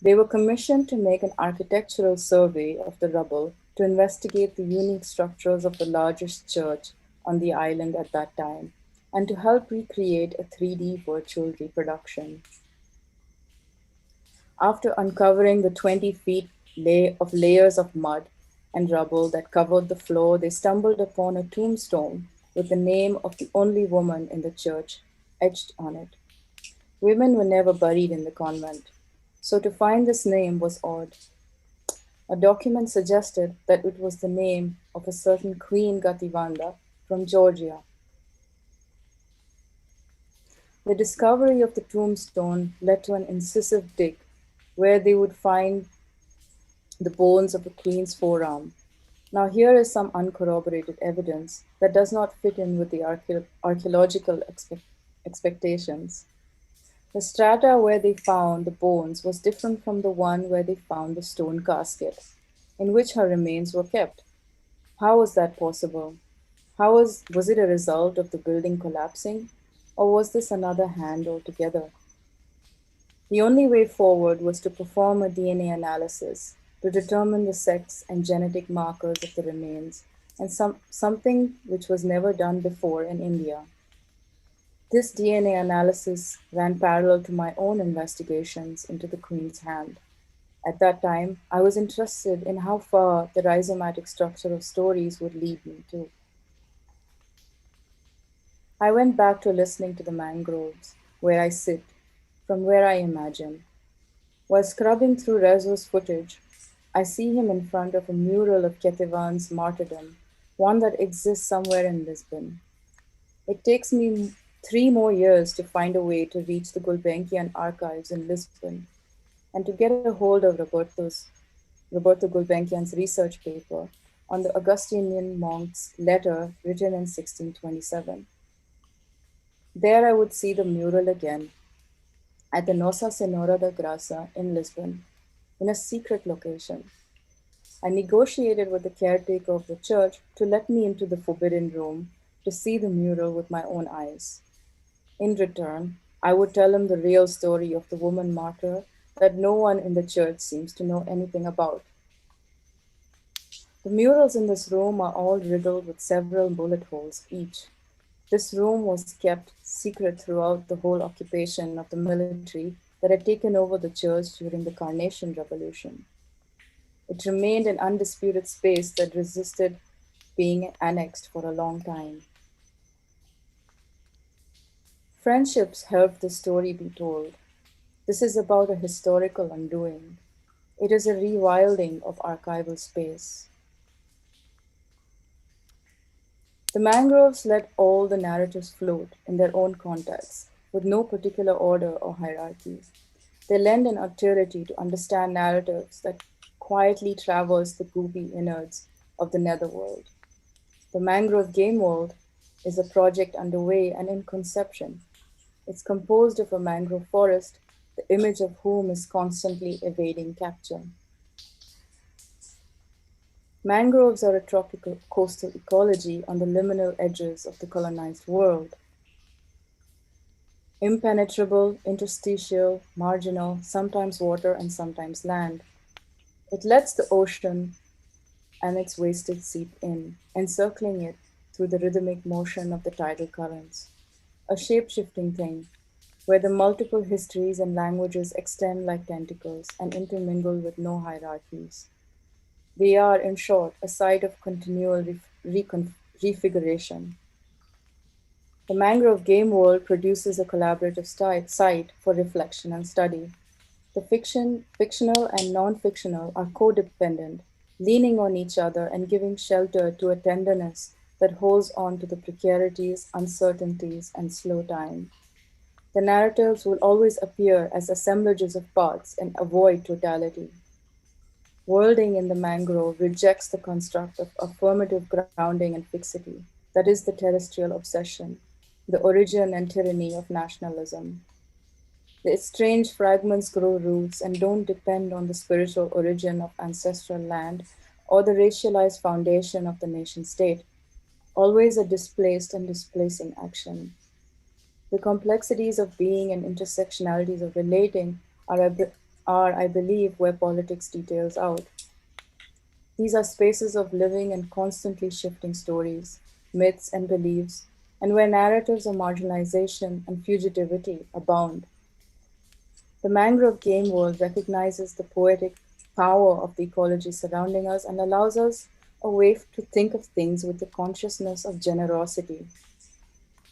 They were commissioned to make an architectural survey of the rubble to investigate the unique structures of the largest church on the island at that time, and to help recreate a 3D virtual reproduction. After uncovering the 20 feet of layers of mud and rubble that covered the floor, they stumbled upon a tombstone with the name of the only woman in the church etched on it. Women were never buried in the convent, so to find this name was odd. A document suggested that it was the name of a certain Queen Gativanda from Georgia. The discovery of the tombstone led to an incisive dig where they would find the bones of the queen's forearm. Now, here is some uncorroborated evidence that does not fit in with the archaeological expectations. The strata where they found the bones was different from the one where they found the stone casket, in which her remains were kept. How was that possible? Was it a result of the building collapsing, or was this another hand altogether? The only way forward was to perform a DNA analysis to determine the sex and genetic markers of the remains, and something which was never done before in India. This DNA analysis ran parallel to my own investigations into the Queen's hand. At that time, I was interested in how far the rhizomatic structure of stories would lead me to. I went back to listening to the mangroves, where I sit, from where I imagine. While scrubbing through Rezo's footage, I see him in front of a mural of Ketevan's martyrdom, one that exists somewhere in Lisbon. It takes me 3 more years to find a way to reach the Gulbenkian archives in Lisbon and to get a hold of Roberto Gulbenkian's research paper on the Augustinian monk's letter written in 1627. There I would see the mural again, at the Nossa Senhora da Graça in Lisbon, in a secret location. I negotiated with the caretaker of the church to let me into the forbidden room to see the mural with my own eyes. In return, I would tell him the real story of the woman martyr that no one in the church seems to know anything about. The murals in this room are all riddled with several bullet holes each. This room was kept secret throughout the whole occupation of the military that had taken over the church during the Carnation Revolution. It remained an undisputed space that resisted being annexed for a long time. Friendships helped the story be told. This is about a historical undoing. It is a rewilding of archival space. The mangroves let all the narratives float in their own context, with no particular order or hierarchy. They lend an authority to understand narratives that quietly traverse the goopy innards of the netherworld. The Mangrove Game World is a project underway and in conception. It's composed of a mangrove forest, the image of whom is constantly evading capture. Mangroves are a tropical coastal ecology on the liminal edges of the colonized world. Impenetrable, interstitial, marginal, sometimes water and sometimes land. It lets the ocean and its wastage seep in, encircling it through the rhythmic motion of the tidal currents. A shape-shifting thing, where the multiple histories and languages extend like tentacles and intermingle with no hierarchies. They are, in short, a site of continual refiguration. The Mangrove Game World produces a collaborative site for reflection and study. The fictional and non-fictional are codependent, leaning on each other and giving shelter to a tenderness that holds on to the precarities, uncertainties, and slow time. The narratives will always appear as assemblages of parts and avoid totality. Worlding in the mangrove rejects the construct of affirmative grounding and fixity, that is the terrestrial obsession, the origin and tyranny of nationalism. The estranged fragments grow roots and don't depend on the spiritual origin of ancestral land or the racialized foundation of the nation state, always a displaced and displacing action. The complexities of being and intersectionalities of relating are, I believe, where politics details out. These are spaces of living and constantly shifting stories, myths, and beliefs, and where narratives of marginalization and fugitivity abound. The mangrove game world recognizes the poetic power of the ecology surrounding us and allows us a way to think of things with the consciousness of generosity,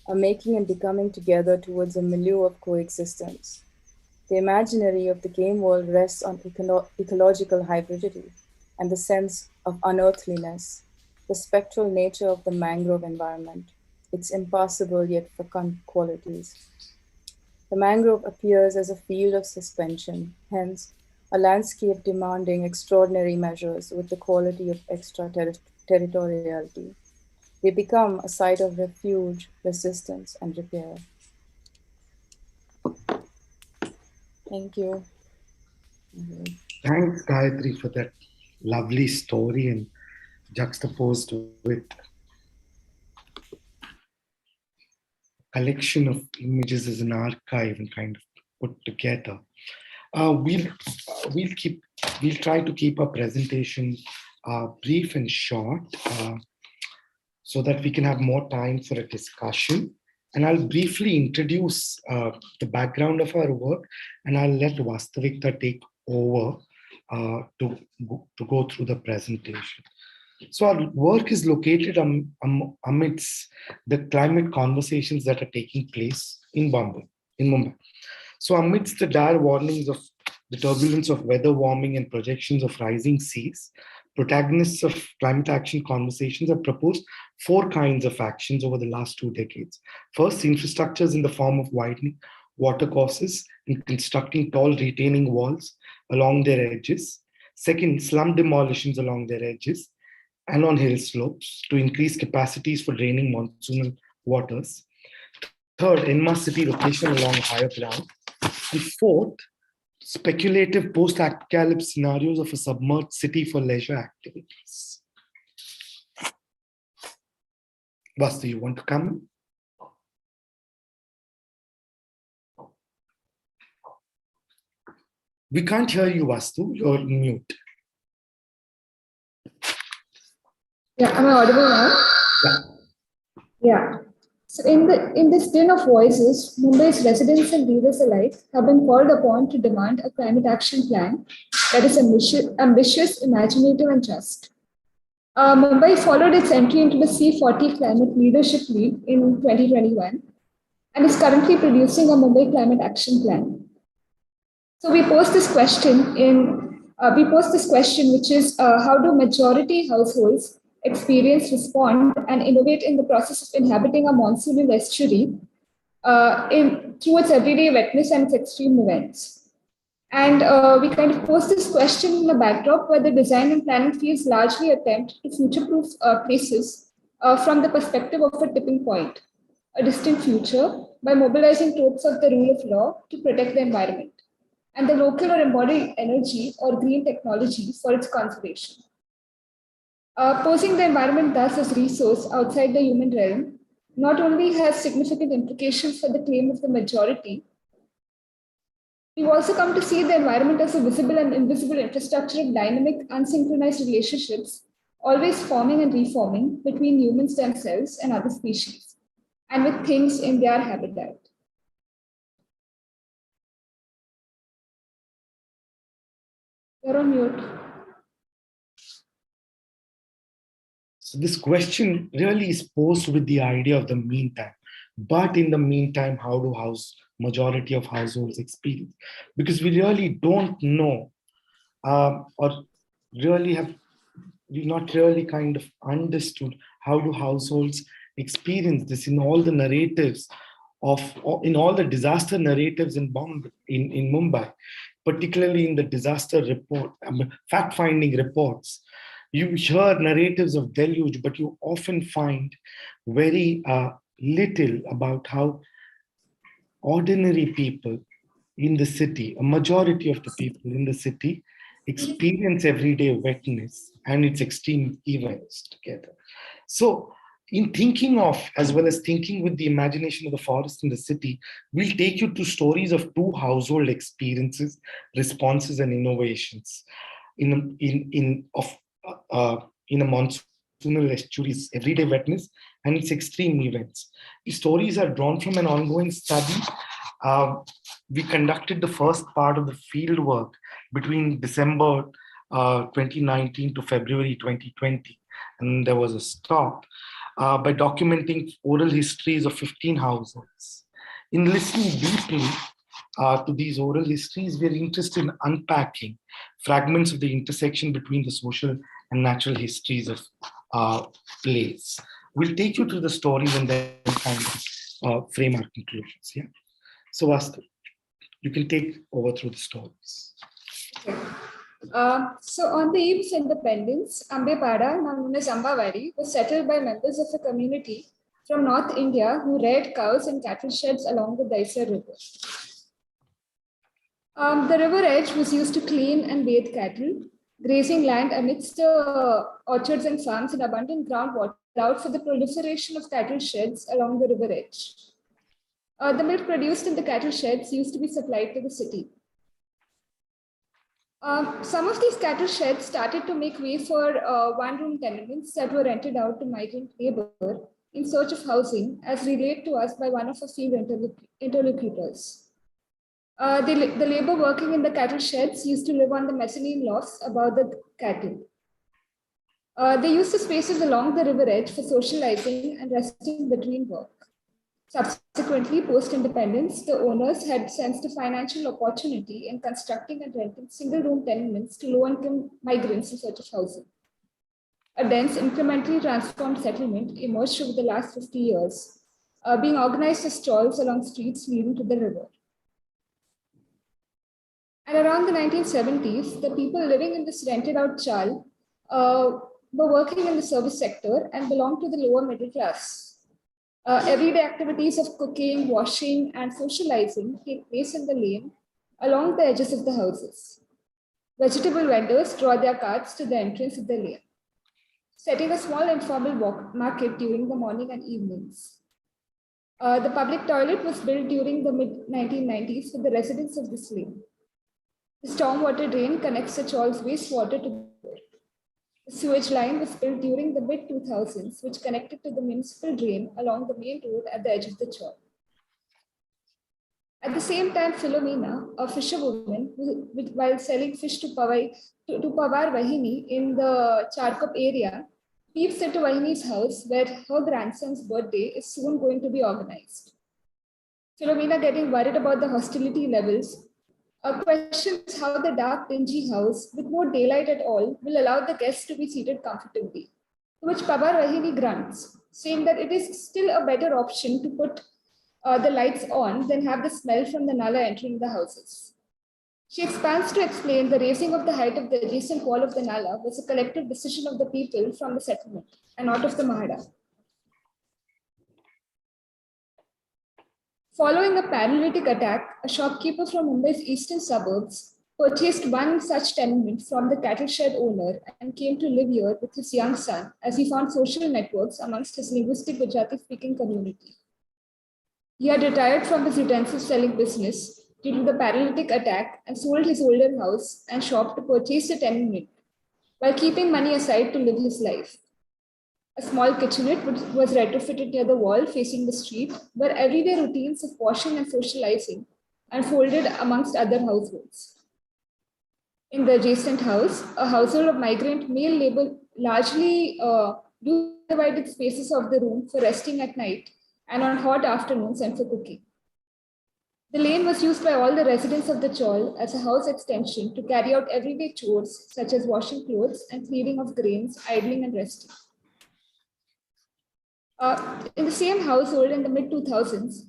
a making and becoming together towards a milieu of coexistence. The imaginary of the game world rests on ecological hybridity and the sense of unearthliness, the spectral nature of the mangrove environment, its impassable yet fecund qualities. The mangrove appears as a field of suspension, hence, a landscape demanding extraordinary measures with the quality of extraterritoriality. They become a site of refuge, resistance, and repair. Thank you. Thanks, Gayatri, for that lovely story and juxtaposed with collection of images as an archive and kind of put together. We'll try to keep our presentation brief and short so that we can have more time for a discussion. And I'll briefly introduce the background of our work, and I'll let Vastavikta take over to go through the presentation. So our work is located amidst the climate conversations that are taking place in Mumbai. So amidst the dire warnings of the turbulence of weather warming and projections of rising seas, protagonists of climate action conversations have proposed 4 kinds of actions over the last 2 decades. First, infrastructures in the form of widening watercourses and constructing tall retaining walls along their edges. Second, slum demolitions along their edges and on hill slopes to increase capacities for draining monsoonal waters. Third, en masse city location along higher ground. And fourth, speculative post-apocalypse scenarios of a submerged city for leisure activities. Vastu, you want to come in? We can't hear you, Vastu. You're mute. Yeah, am I audible now? Yeah. Yeah. So in this din of voices, Mumbai's residents and leaders alike have been called upon to demand a climate action plan that is ambitious, imaginative, and just. Mumbai followed its entry into the C40 Climate Leadership League in 2021 and is currently producing a Mumbai Climate Action Plan. So we pose this question, which is how do majority households experience, respond, and innovate in the process of inhabiting a monsoonal estuary through its everyday wetness and its extreme events. And we kind of pose this question in a backdrop where the design and planning fields largely attempt to future-proof places from the perspective of a tipping point, a distant future, by mobilizing tropes of the rule of law to protect the environment and the local or embodied energy or green technology for its conservation. Posing the environment thus as resource outside the human realm not only has significant implications for the claim of the majority, we've also come to see the environment as a visible and invisible infrastructure of dynamic, unsynchronized relationships, always forming and reforming between humans themselves and other species, and with things in their habitat. You're on mute. So this question really is posed with the idea of the meantime. But in the meantime, how do majority of households experience? Because we really don't know, or really we've not really kind of understood how do households experience this in all the narratives in all the disaster narratives in Mumbai, particularly in the disaster report, fact-finding reports, you hear narratives of deluge, but you often find very little about how ordinary people in the city, a majority of the people in the city, experience everyday wetness and its extreme events together. So, in thinking of, as well as thinking with the imagination of the forest in the city, we'll take you to stories of two household experiences, responses, and innovations in a monsoonal estuary's everyday wetness and its extreme events. The stories are drawn from an ongoing study. We conducted the first part of the field work between December 2019 to February 2020, and there was a stop by documenting oral histories of 15 households. In listening deeply to these oral histories, we are interested in unpacking fragments of the intersection between the social and natural histories of place. We'll take you through the stories and then kind of frame our conclusions. Yeah. So, Vastu, you can take over through the stories. Okay. So on the eve of independence, Ambepada, now known as Ambavadi, was settled by members of a community from North India who reared cows and cattle sheds along the Daisar River. The river edge was used to clean and bathe cattle, grazing land amidst orchards and farms and abundant groundwater allowed for the proliferation of cattle sheds along the river edge. The milk produced in the cattle sheds used to be supplied to the city. Some of these cattle sheds started to make way for one-room tenements that were rented out to migrant labor in search of housing, as relayed to us by one of our field interlocutors. The labor working in the cattle sheds used to live on the mezzanine lofts above the cattle. They used the spaces along the river edge for socializing and resting between work. Subsequently, post-independence, the owners had sensed a financial opportunity in constructing and renting single-room tenements to low-income migrants in search of housing. A dense, incrementally transformed settlement emerged over the last 50 years, being organized as stalls along streets leading to the river. And around the 1970s, the people living in this rented-out chal were working in the service sector and belonged to the lower middle class. Everyday activities of cooking, washing, and socializing take place in the lane along the edges of the houses. Vegetable vendors draw their carts to the entrance of the lane, setting a small informal market during the morning and evenings. The public toilet was built during the mid-1990s for the residents of this lane. The stormwater drain connects the chawl's wastewater to the river. The sewage line was built during the mid-2000s, which connected to the municipal drain along the main road at the edge of the chawl. At the same time, Philomena, a fisherwoman, while selling fish to Pavar Vahini in the Charkop area, peeps into Vahini's house where her grandson's birthday is soon going to be organized. Philomena, getting worried about the hostility levels, questions how the dark, dingy house with no daylight at all will allow the guests to be seated comfortably, to which Pavar Vahini grunts, saying that it is still a better option to put the lights on than have the smell from the nala entering the houses. She expands to explain the raising of the height of the adjacent wall of the nala was a collective decision of the people from the settlement and not of the Mahada. Following a paralytic attack, a shopkeeper from Mumbai's eastern suburbs purchased one such tenement from the cattle shed owner and came to live here with his young son as he found social networks amongst his linguistic Gujarati-speaking community. He had retired from his utensil selling business due to the paralytic attack and sold his older house and shop to purchase a tenement while keeping money aside to live his life. A small kitchenette was retrofitted near the wall facing the street, where everyday routines of washing and socializing unfolded amongst other households. In the adjacent house, a household of migrant male labor largely divided spaces of the room for resting at night and on hot afternoons and for cooking. The lane was used by all the residents of the chawl as a house extension to carry out everyday chores such as washing clothes and cleaning of grains, idling and resting. In the same household in the mid-2000s,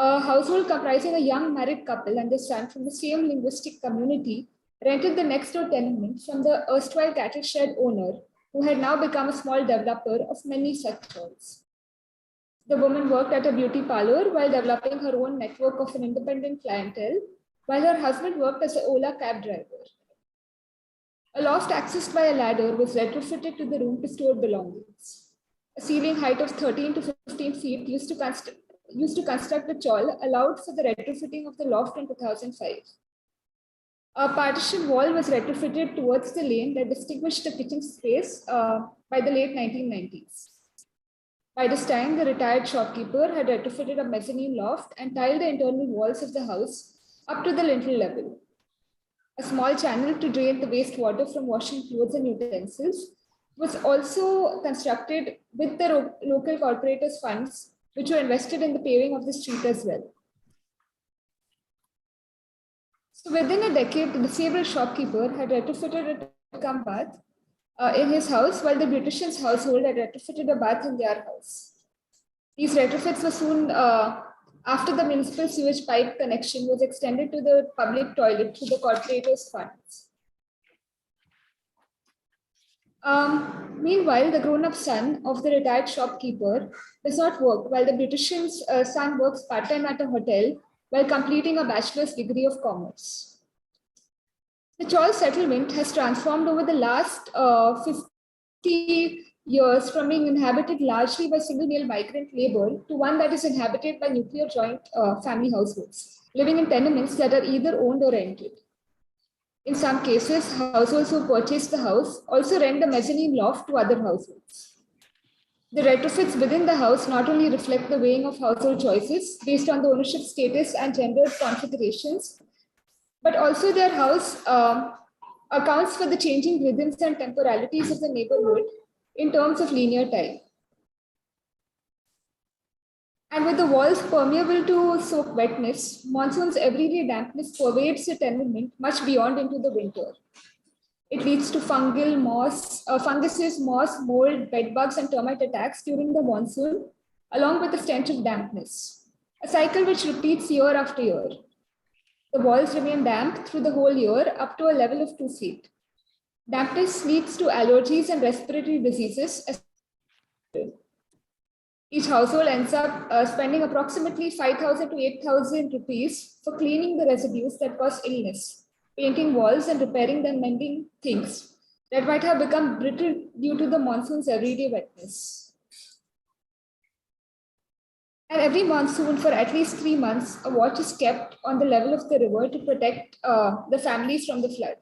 A household comprising a young married couple and their son from the same linguistic community rented the next door tenement from the erstwhile cattle shed owner, who had now become a small developer of many such halls. The woman worked at a beauty parlor while developing her own network of an independent clientele, while her husband worked as an Ola cab driver. A loft accessed by a ladder was retrofitted to the room to store belongings. A ceiling height of 13 to 15 feet used to construct the chawl allowed for the retrofitting of the loft in 2005. A partition wall was retrofitted towards the lane that distinguished the kitchen space by the late 1990s. By this time, the retired shopkeeper had retrofitted a mezzanine loft and tiled the internal walls of the house up to the lintel level. A small channel to drain the wastewater from washing clothes and utensils was also constructed with the local corporators' funds, which were invested in the paving of the street as well. So within a decade, the disabled shopkeeper had retrofitted a cum bath in his house, while the beautician's household had retrofitted a bath in their house. These retrofits were soon after the municipal sewage pipe connection was extended to the public toilet through the corporators' funds. Meanwhile, the grown-up son of the retired shopkeeper does not work, while the beautician's son works part-time at a hotel while completing a bachelor's degree of commerce. The Chawl settlement has transformed over the last 50 years from being inhabited largely by single-male migrant labor to one that is inhabited by nuclear joint family households, living in tenements that are either owned or rented. In some cases, households who purchase the house also rent the mezzanine loft to other households. The retrofits within the house not only reflect the weighing of household choices based on the ownership status and gendered configurations, but also their house accounts for the changing rhythms and temporalities of the neighborhood in terms of linear time. And with the walls permeable to soak wetness, monsoon's everyday dampness pervades the tenement much beyond into the winter. It leads to funguses, moss, mold, bedbugs, and termite attacks during the monsoon, along with the stench of dampness, a cycle which repeats year after year. The walls remain damp through the whole year up to a level of 2 feet. Dampness leads to allergies and respiratory diseases. Each household ends up spending approximately 5,000 to 8,000 rupees for cleaning the residues that cause illness, painting walls and repairing and mending things that might have become brittle due to the monsoon's everyday wetness. And every monsoon for at least 3 months, a watch is kept on the level of the river to protect the families from the flood.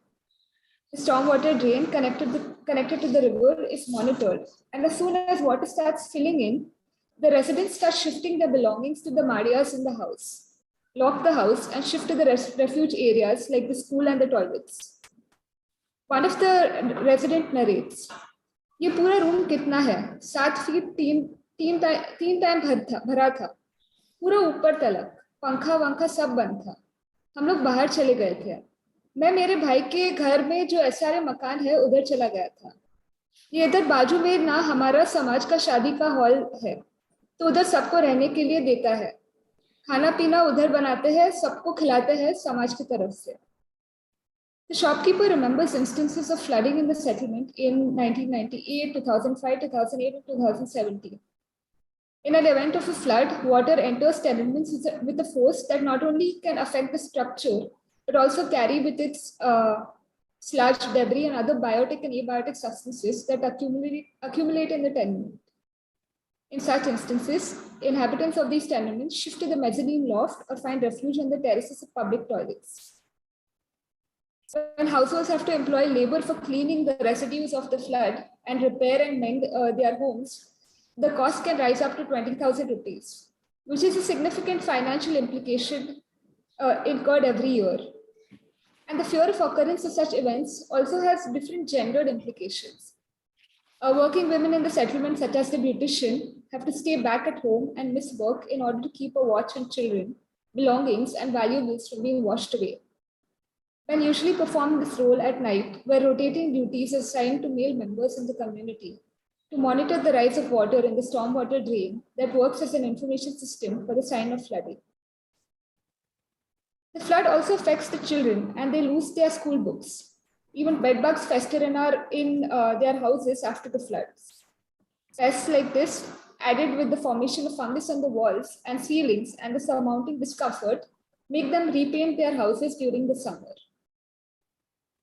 The stormwater drain connected to the river is monitored. And as soon as water starts filling in, the residents start shifting their belongings to the madhyas in the house, lock the house, and shift to the refuge areas like the school and the toilets. One of the resident narrates, "ये पूरा room कितना है? 7 feet 3 time भरा था, पूरा ऊपर तलक, पंखा वंखा सब बंद था। हम लोग बाहर चले गए थे। मैं मेरे भाई के घर में जो SRA मकान है उधर चला गया था। ये इधर बाजू में ना हमारा समाज का शादी का हॉल है, तो उधर सबको रहने के लिए देता है। खाना पीना उधर बनाते हैं, सबको खिलाते हैं समाज की तरफ से." The shopkeeper remembers instances of flooding in the settlement in 1998, 2005, 2008, and 2017. In an event of a flood, water enters tenements with a force that not only can affect the structure, but also carry with its sludge, debris, and other biotic and abiotic substances that accumulate in the tenement. In such instances, inhabitants of these tenements shift to the mezzanine loft or find refuge on the terraces of public toilets. When households have to employ labor for cleaning the residues of the flood and repair and mend their homes, the cost can rise up to 20,000 rupees, which is a significant financial implication incurred every year. And the fear of occurrence of such events also has different gendered implications. Working women in the settlement, such as the beautician, have to stay back at home and miss work in order to keep a watch on children, belongings, and valuables from being washed away. Men usually perform this role at night, where rotating duties are assigned to male members in the community to monitor the rise of water in the stormwater drain that works as an information system for the sign of flooding. The flood also affects the children and they lose their school books. Even bedbugs fester in their houses after the floods. Pests like this, added with the formation of fungus on the walls and ceilings and the surmounting discomfort, make them repaint their houses during the summer.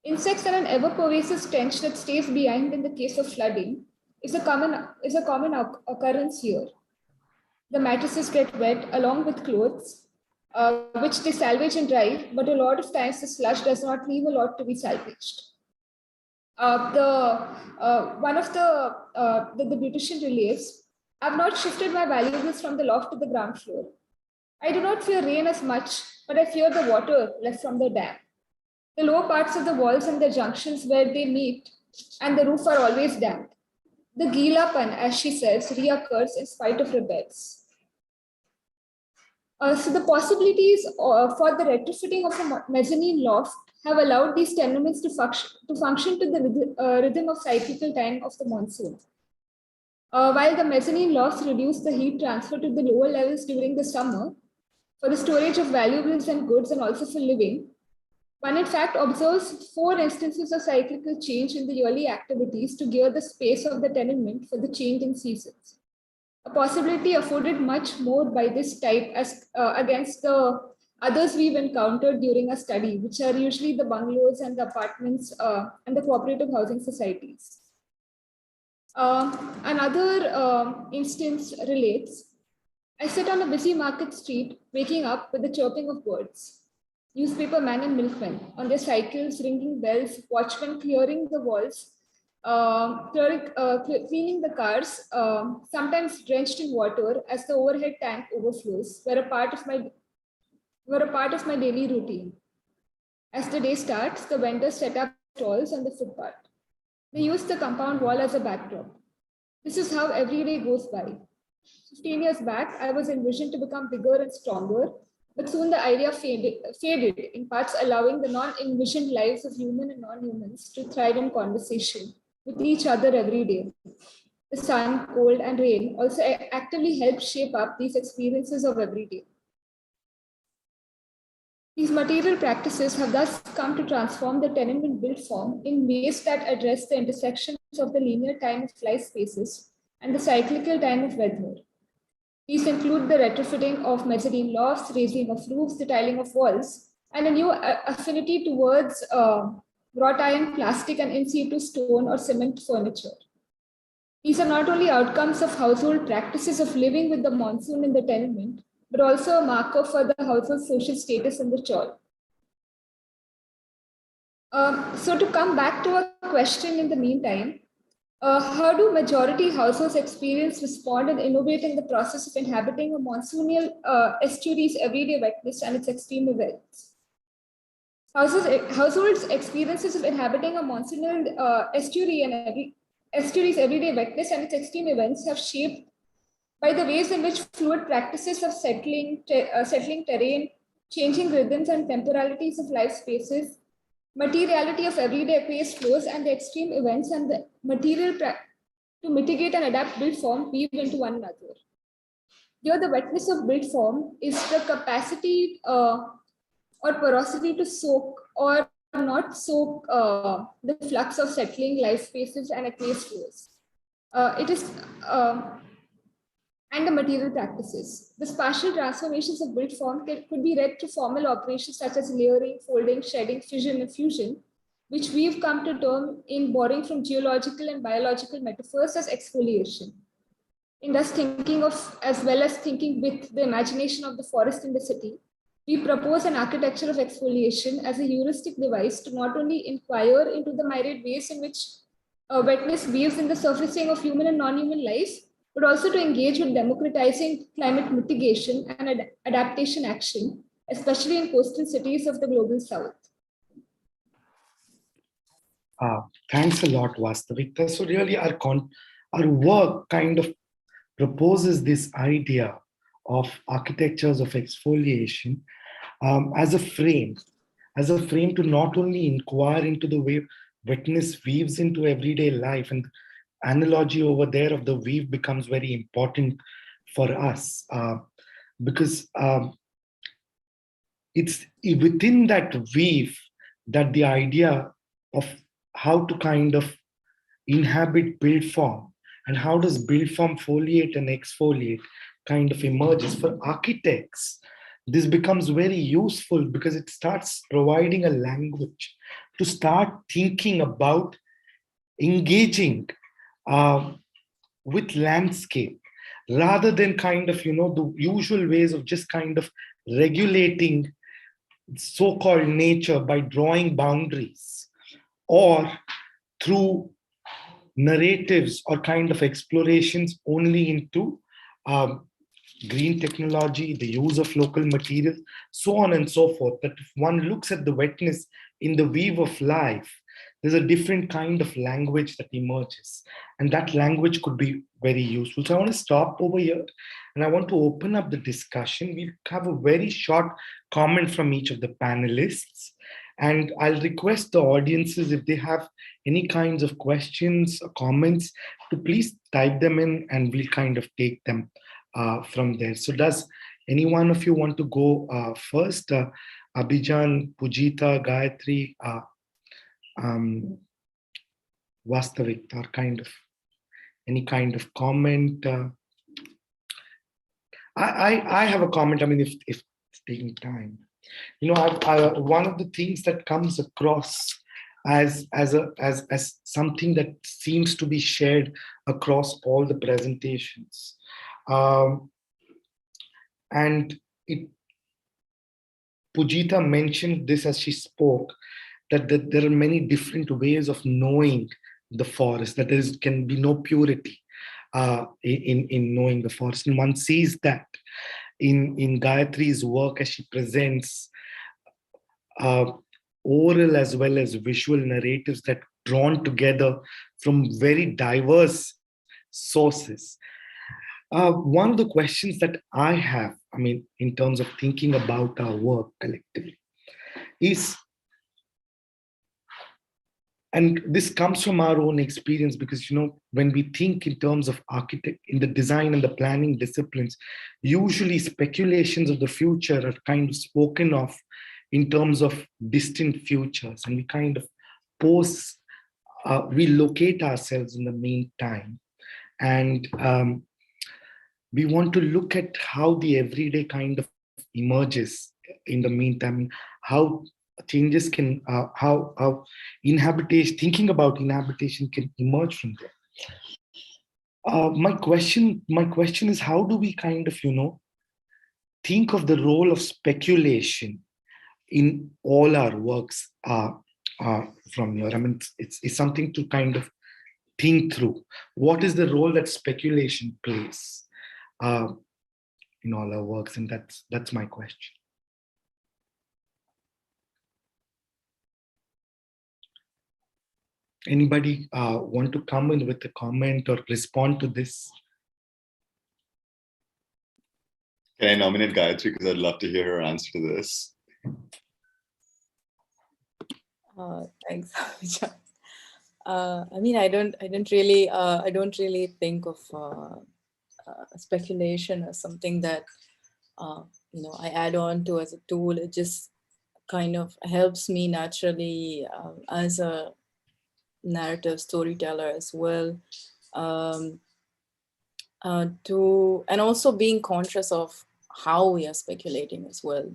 Insects are an ever-pervasive stench that stays behind in the case of flooding is a common occurrence here. The mattresses get wet along with clothes, which they salvage and dry, but a lot of times the sludge does not leave a lot to be salvaged. One of the beautician relates, I've not shifted my valuables from the loft to the ground floor. I do not fear rain as much, but I fear the water left from the dam. The lower parts of the walls and the junctions where they meet and the roof are always damp. The Gilapan, as she says, reoccurs in spite of repairs. So the possibilities for the retrofitting of a mezzanine loft have allowed these tenements to function to the rhythm of cyclical time of the monsoon. While the mezzanine lofts reduce the heat transfer to the lower levels during the summer for the storage of valuables and goods and also for living, one in fact observes 4 instances of cyclical change in the yearly activities to gear the space of the tenement for the change in seasons. A possibility afforded much more by this type as against the others we've encountered during our study, which are usually the bungalows and the apartments and the cooperative housing societies. Another instance relates, I sit on a busy market street, waking up with the chirping of birds. Newspaper man and milkmen on their cycles, ringing bells, watchmen clearing the walls, cleaning the cars, sometimes drenched in water as the overhead tank overflows, were a part of my daily routine. As the day starts, the vendors set up stalls on the footpath. They use the compound wall as a backdrop. This is how every day goes by. 15 years back, I was envisioned to become bigger and stronger, but soon the idea faded, in parts allowing the non-envisioned lives of human and non-humans to thrive in conversation with each other every day. The sun, cold, and rain also actively help shape up these experiences of every day. These material practices have thus come to transform the tenement built form in ways that address the intersections of the linear time of life spaces and the cyclical time of weather. These include the retrofitting of mezzanine lofts, raising of roofs, the tiling of walls, and a new affinity towards wrought iron, plastic, and in situ stone or cement furniture. These are not only outcomes of household practices of living with the monsoon in the tenement, but also a marker for the household's social status in the chawl. So to come back to a question in the meantime, how do majority households experience, respond, and innovate in the process of inhabiting a monsoonial estuary's everyday wetness and its extreme events? Households' experiences of inhabiting a monsoonal estuary's everyday wetness and its extreme events have shaped by the ways in which fluid practices of settling terrain, changing rhythms and temporalities of life spaces, materiality of everyday aqueous flows, and the extreme events and the material to mitigate and adapt built form weave into one another. Here, the wetness of built form is the capacity or porosity to soak or not soak the flux of settling life spaces and aqueous flows. And the material practices. The spatial transformations of built form could be read to formal operations such as layering, folding, shedding, fission, and fusion, which we've come to term in borrowing from geological and biological metaphors as exfoliation. In thus thinking of, as well as thinking with the imagination of the forest in the city, we propose an architecture of exfoliation as a heuristic device to not only inquire into the myriad ways in which wetness weaves in the surfacing of human and non-human life, but also to engage with democratizing climate mitigation and adaptation action, especially in coastal cities of the global south. Thanks a lot, Vastavikta. So really our work kind of proposes this idea of architectures of exfoliation as a frame to not only inquire into the way wetness weaves into everyday life, and analogy over there of the weave becomes very important for us because it's within that weave that the idea of how to kind of inhabit build form and how does build form foliate and exfoliate kind of emerges. For architects, this becomes very useful because it starts providing a language to start thinking about engaging with landscape rather than kind of, the usual ways of just kind of regulating so-called nature by drawing boundaries or through narratives or kind of explorations only into um, green technology, the use of local materials, so on and so forth. That if one looks at the wetness in the weave of life, there's a different kind of language that emerges. And that language could be very useful. So I want to stop over here and I want to open up the discussion. We'll have a very short comment from each of the panelists. And I'll request the audiences, if they have any kinds of questions or comments, to please type them in and we'll kind of take them from there. So does any one of you want to go first? Abhijan, Pujita, Gayatri, Vastavikta, or kind of any kind of comment? I have a comment. I mean, if it's taking time, one of the things that comes across as something that seems to be shared across all the presentations, and Pujita mentioned this as she spoke, that there are many different ways of knowing the forest, that there can be no purity in knowing the forest. And one sees that in Gayatri's work as she presents oral as well as visual narratives that drawn together from very diverse sources. One of the questions that I have, I mean, in terms of thinking about our work collectively, is, and this comes from our own experience, because, when we think in terms of architect, in the design and the planning disciplines, usually speculations of the future are kind of spoken of in terms of distant futures, and we kind of we locate ourselves in the meantime. And we want to look at how the everyday kind of emerges in the meantime, how changes can, how inhabitation, thinking about inhabitation can emerge from there. My question is, how do we kind of, think of the role of speculation in all our works from here? I mean, it's something to kind of think through. What is the role that speculation plays in all our works? And that's my question. Anybody want to come in with a comment or respond to this? Can I nominate Gayatri, because I'd love to hear her answer to this? Thanks. I mean, I don't really think of speculation as something that I add on to as a tool. It just kind of helps me naturally as a narrative storyteller as well, and also being conscious of how we are speculating as well,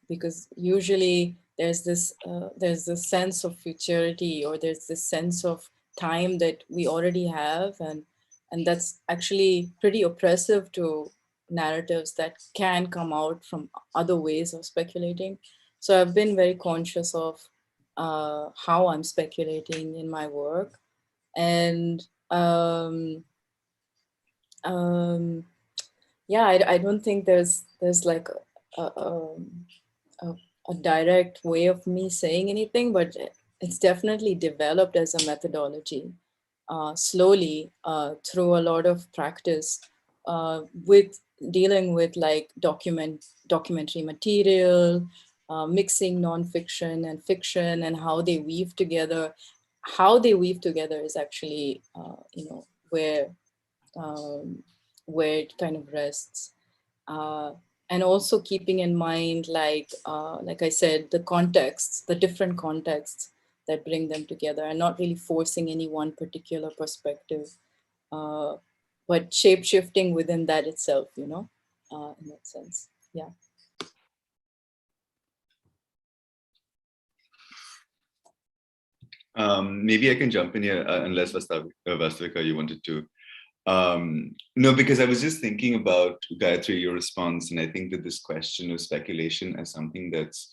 because usually there's this sense of futurity, or there's this sense of time that we already have, and that's actually pretty oppressive to narratives that can come out from other ways of speculating. So I've been very conscious of how I'm speculating in my work, and yeah, I don't think there's like a direct way of me saying anything, but it's definitely developed as a methodology slowly through a lot of practice with dealing with like documentary material, mixing nonfiction and fiction, and how they weave together. How they weave together is actually where it kind of rests. And also keeping in mind, like I said, the contexts, the different contexts that bring them together, and not really forcing any one particular perspective, but shape-shifting within that itself, in that sense. Yeah. Maybe I can jump in here, unless Vastavika, you wanted to. No, because I was just thinking about, Gayatri, your response, and I think that this question of speculation as something that's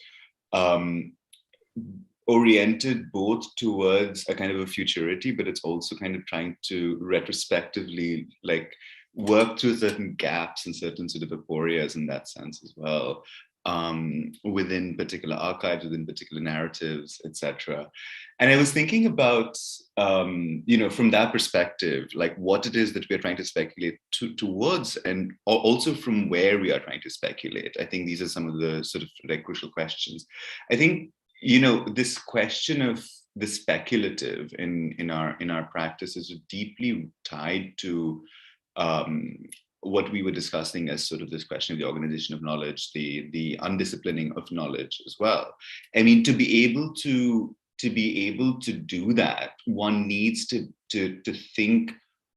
oriented both towards a kind of a futurity, but it's also kind of trying to retrospectively like work through certain gaps and certain sort of aporias in that sense as well, within particular archives, within particular narratives, etc. And I was thinking about, from that perspective, like what it is that we're trying to speculate towards, and also from where we are trying to speculate. I think these are some of the sort of like crucial questions. I think, this question of the speculative in our practice is deeply tied to what we were discussing as sort of this question of the organization of knowledge, the undisciplining of knowledge as well. I mean, to be able to do that, one needs to think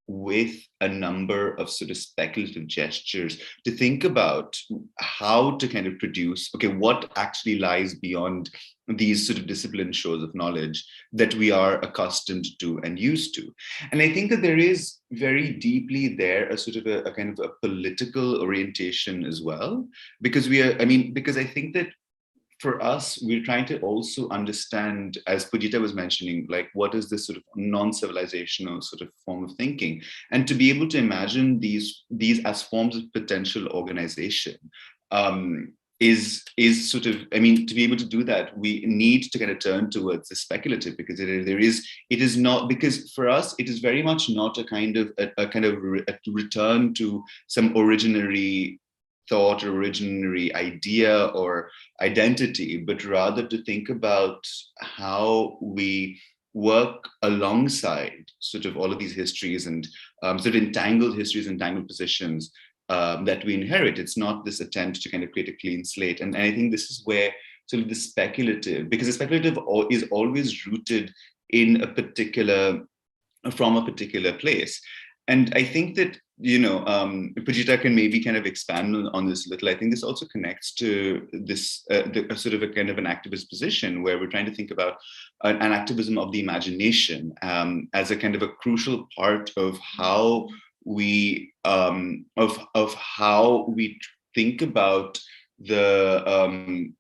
with a number of sort of speculative gestures, to think about how to kind of produce, okay, what actually lies beyond these sort of disciplined shows of knowledge that we are accustomed to and used to. And I think that there is very deeply there a sort of a kind of a political orientation as well, because because I think that for us, we're trying to also understand, as Pujita was mentioning, like what is this sort of non-civilizational sort of form of thinking, and to be able to imagine these as forms of potential organization is sort of, I mean, to be able to do that, we need to kind of turn towards the speculative, because it is not, because for us it is very much not a kind of a return to some originary thought or originary idea or identity, but rather to think about how we work alongside sort of all of these histories and sort of entangled histories, entangled positions that we inherit. It's not this attempt to kind of create a clean slate. And I think this is where sort of the speculative, because the speculative is always rooted in from a particular place. And I think that, Pujita can maybe kind of expand on this a little. I think this also connects to this sort of a kind of an activist position, where we're trying to think about an activism of the imagination as a kind of a crucial part of how we think about the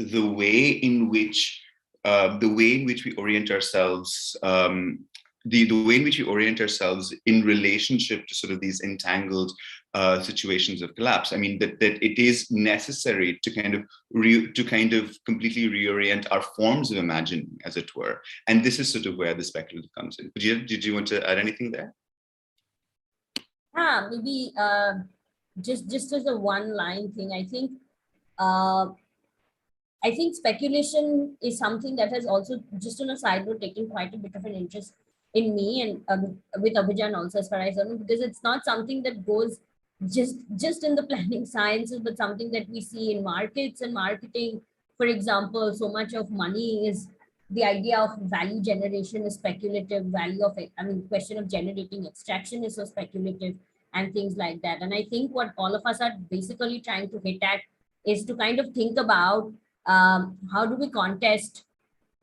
way in which we orient ourselves. The way in which we orient ourselves in relationship to sort of these entangled situations of collapse. I mean, that it is necessary to kind of completely reorient our forms of imagining, as it were. And this is sort of where the speculative comes in. Did you want to add anything there? Yeah, maybe just as a one-line thing, I think speculation is something that has also, just on a side note, taken quite a bit of an interest in me, and with Abhijan also, as far as I know, because it's not something that goes just in the planning sciences, but something that we see in markets and marketing. For example, so much of money is, the idea of value generation is speculative, question of generating extraction is so speculative, and things like that. And I think what all of us are basically trying to hit at is to kind of think about how do we contest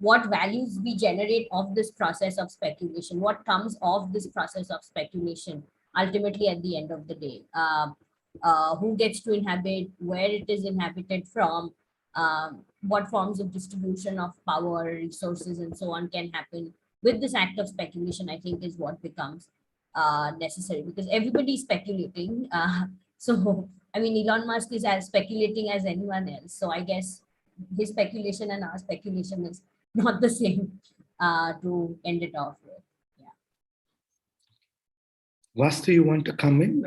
what values we generate of this process of speculation, what comes of this process of speculation ultimately at the end of the day, who gets to inhabit, where it is inhabited from, what forms of distribution of power, resources, and so on can happen with this act of speculation, I think is what becomes necessary, because everybody's speculating. So, I mean, Elon Musk is as speculating as anyone else. So I guess his speculation and our speculation is not the same to end it off with. Yeah. Vastu, you want to come in?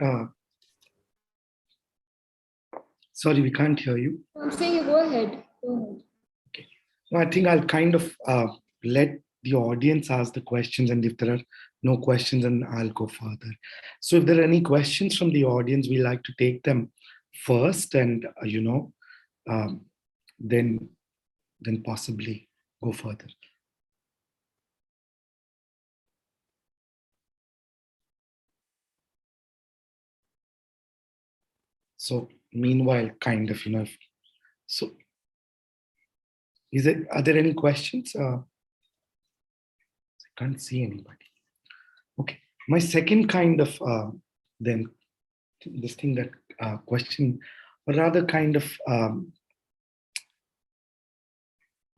Sorry, we can't hear you. I'm saying go ahead. Okay. So I think I'll kind of let the audience ask the questions, and if there are no questions, then I'll go further. So if there are any questions from the audience, we like to take them first, and then possibly go further. So meanwhile, so are there any questions? I can't see anybody. Okay, my second kind of then this thing that question, or rather kind of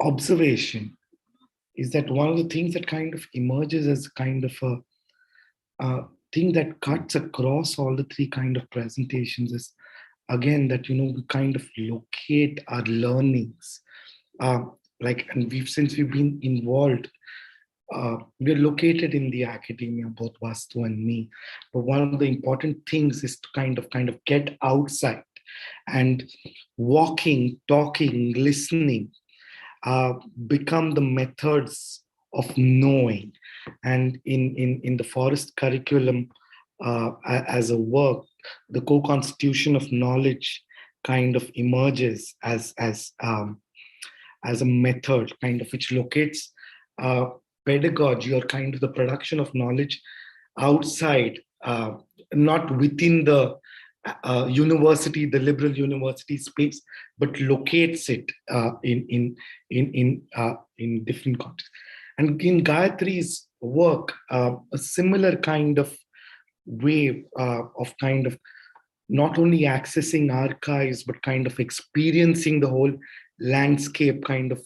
observation, is that one of the things that kind of emerges as kind of a thing that cuts across all the three kind of presentations is, again, that we kind of locate our learnings, and since we've been involved, we're located in the academia, both Vastu and me. But one of the important things is to kind of get outside and walking, talking, listening become the methods of knowing. And in the forest curriculum, as a work, the co-constitution of knowledge kind of emerges as a method kind of which locates pedagogy, or kind of the production of knowledge outside, not within the university, the liberal university space, but locates it in different contexts. And in Gayatri's work, a similar kind of way of kind of not only accessing archives, but kind of experiencing the whole landscape kind of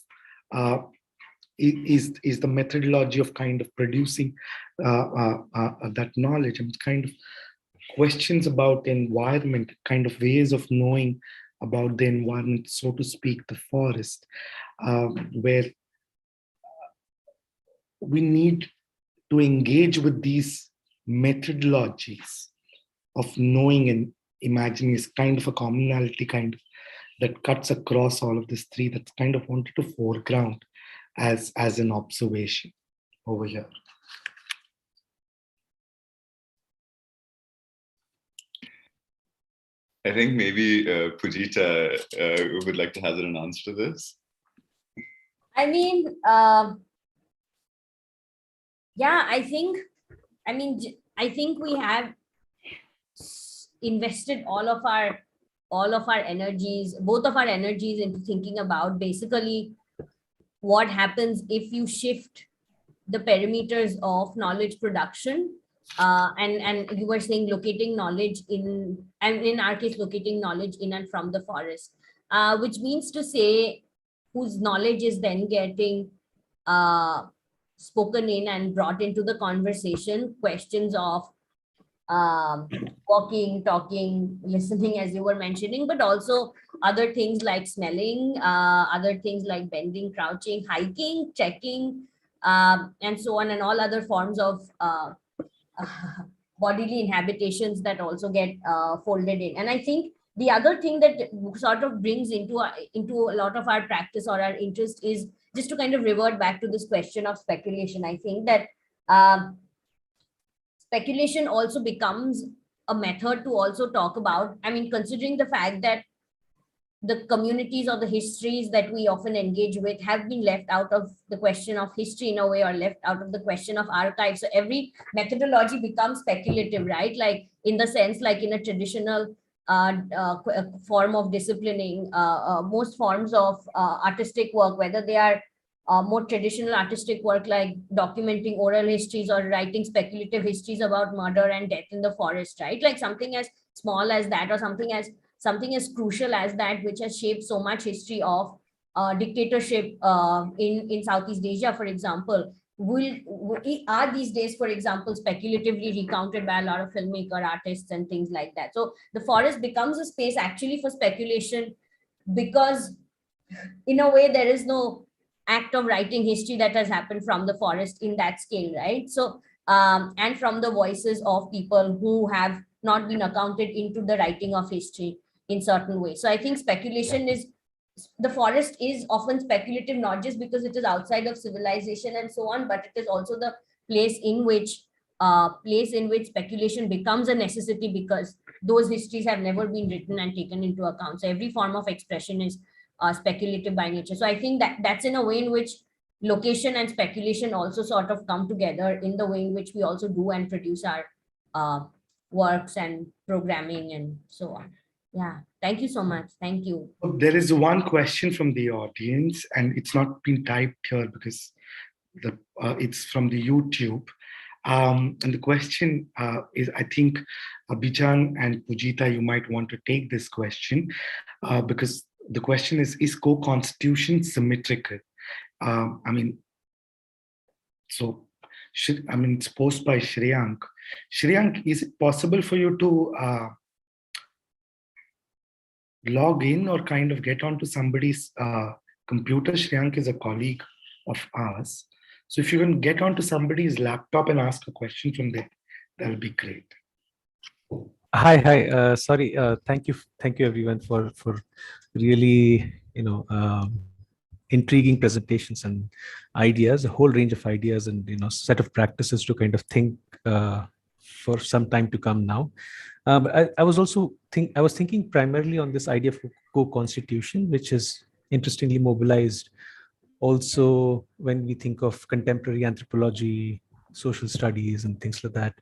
is the methodology of kind of producing that knowledge. And kind of questions about the environment, kind of ways of knowing about the environment, so to speak, the forest, where we need to engage with these methodologies of knowing and imagining is kind of a commonality kind of that cuts across all of these three, that's kind of wanted to foreground as an observation over here. I think maybe Pujita would like to hazard an answer to this. I mean, yeah, I think we have invested all of our energies, both of our energies, into thinking about basically what happens if you shift the perimeters of knowledge production, and you were saying locating knowledge in, and in our case locating knowledge in and from the forest, which means to say whose knowledge is then getting spoken in and brought into the conversation, questions of walking, talking, listening, as you were mentioning, but also other things like smelling, other things like bending, crouching, hiking, checking, and so on, and all other forms of bodily inhabitations that also get folded in. And I think the other thing that sort of brings into a lot of our practice or our interest is just to kind of revert back to this question of speculation. I think that speculation also becomes a method to also talk about, I mean, considering the fact that the communities or the histories that we often engage with have been left out of the question of history in a way, or left out of the question of archives. So every methodology becomes speculative, right? Like in the sense, like in a traditional form of disciplining, most forms of artistic work, whether they are more traditional artistic work like documenting oral histories or writing speculative histories about murder and death in the forest, right? Like something as small as that, or something as crucial as that, which has shaped so much history of dictatorship in Southeast Asia, for example, are these days, for example, speculatively recounted by a lot of filmmaker artists and things like that. So the forest becomes a space actually for speculation, because in a way there is no act of writing history that has happened from the forest in that scale, right? So and from the voices of people who have not been accounted into the writing of history in certain ways. So I think speculation is, the forest is often speculative, not just because it is outside of civilization and so on, but it is also the place in which speculation becomes a necessity, because those histories have never been written and taken into account. So every form of expression is speculative by nature. So I think that that's in a way in which location and speculation also sort of come together in the way in which we also do and produce our works and programming and so on. Yeah, thank you so much. Thank you. There is one question from the audience, and it's not been typed here because it's from the YouTube. And the question is, I think, Abhijan and Pujita, you might want to take this question because the question is co-constitution symmetrical? It's posed by Shreyank. Shreyank, is it possible for you to log in or kind of get onto somebody's computer? Shreyank is a colleague of ours. So if you can get onto somebody's laptop and ask a question from there, that'll be great. Hi. Sorry. Thank you everyone for really intriguing presentations and ideas, a whole range of ideas and set of practices to kind of think for some time to come now. I was thinking primarily on this idea of co-constitution, which is interestingly mobilized also when we think of contemporary anthropology, social studies, and things like that.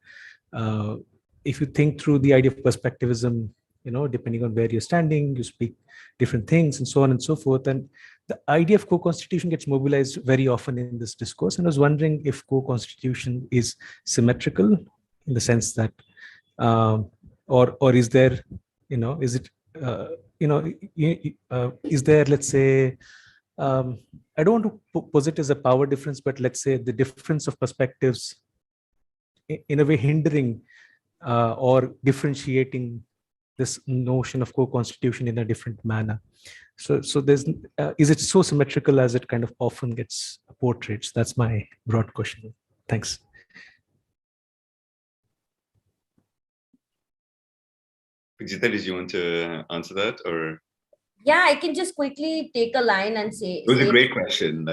If you think through the idea of perspectivism, depending on where you're standing, you speak different things and so on and so forth. And the idea of co-constitution gets mobilized very often in this discourse. And I was wondering if co-constitution is symmetrical in the sense that, or is there, is it, is there, let's say, I don't want to pose it as a power difference, but let's say the difference of perspectives in a way hindering or differentiating this notion of co-constitution in a different manner. So there's, is it so symmetrical as it kind of often gets portrayed? So that's my broad question. Thanks. Pujita, did you want to answer that, or? Yeah, I can just quickly take a line and say. It was a great question.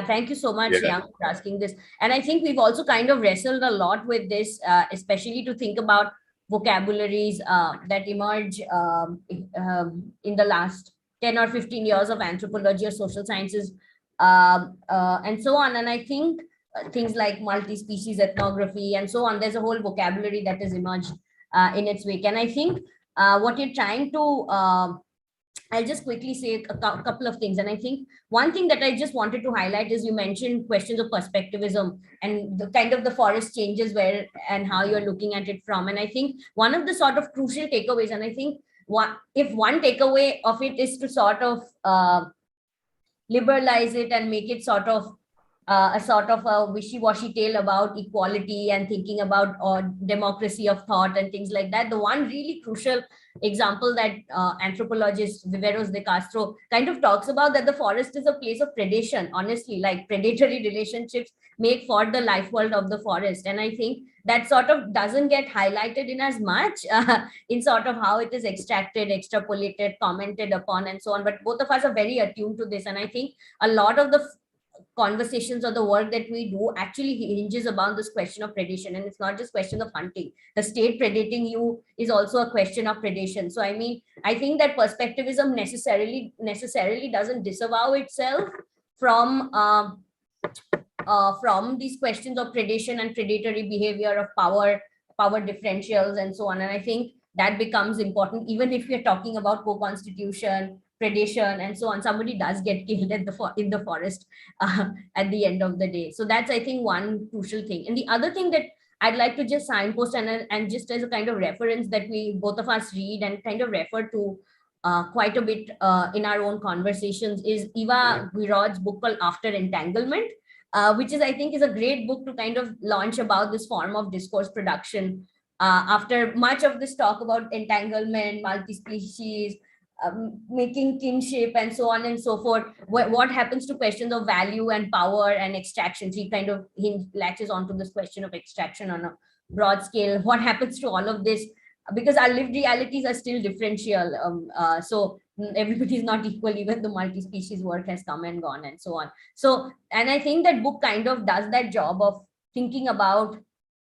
Thank you so much, Young, for asking this. And I think we've also kind of wrestled a lot with this, especially to think about vocabularies that emerge in the last 10 or 15 years of anthropology or social sciences and so on. And I think things like multi-species ethnography and so on, there's a whole vocabulary that has emerged in its wake. And I think what you're trying to, I'll just quickly say a couple of things. And I think one thing that I just wanted to highlight is you mentioned questions of perspectivism and the kind of the forest changes where and how you're looking at it from. And I think one of the sort of crucial takeaways, and I think if one takeaway of it is to sort of liberalize it and make it sort of a wishy-washy tale about equality and thinking about democracy of thought and things like that. The one really crucial example that anthropologist Viveros de Castro kind of talks about, that the forest is a place of predation, honestly, like predatory relationships make for the life world of the forest. And I think that sort of doesn't get highlighted in as much in sort of how it is extracted, extrapolated, commented upon and so on. But both of us are very attuned to this. And I think a lot of the conversations or the work that we do actually hinges about this question of predation. And it's not just question of hunting. The state predating you is also a question of predation. So I mean, I think that perspectivism necessarily doesn't disavow itself from these questions of predation and predatory behavior of power differentials and so on. And I think that becomes important even if we're talking about co-constitution, predation and so on. Somebody does get killed in the forest at the end of the day. So that's, I think, one crucial thing. And the other thing that I'd like to just signpost and just as a kind of reference that we both of us read and kind of refer to quite a bit in our own conversations is Eva Guirod's book called After Entanglement, which is, I think, is a great book to kind of launch about this form of discourse production. After much of this talk about entanglement, multi-species, making kinship and so on and so forth, what happens to questions of value and power and extraction? He kind of latches onto this question of extraction on a broad scale. What happens to all of this? Because our lived realities are still differential. So everybody is not equal, even the multi-species work has come and gone and so on. So, and I think that book kind of does that job of thinking about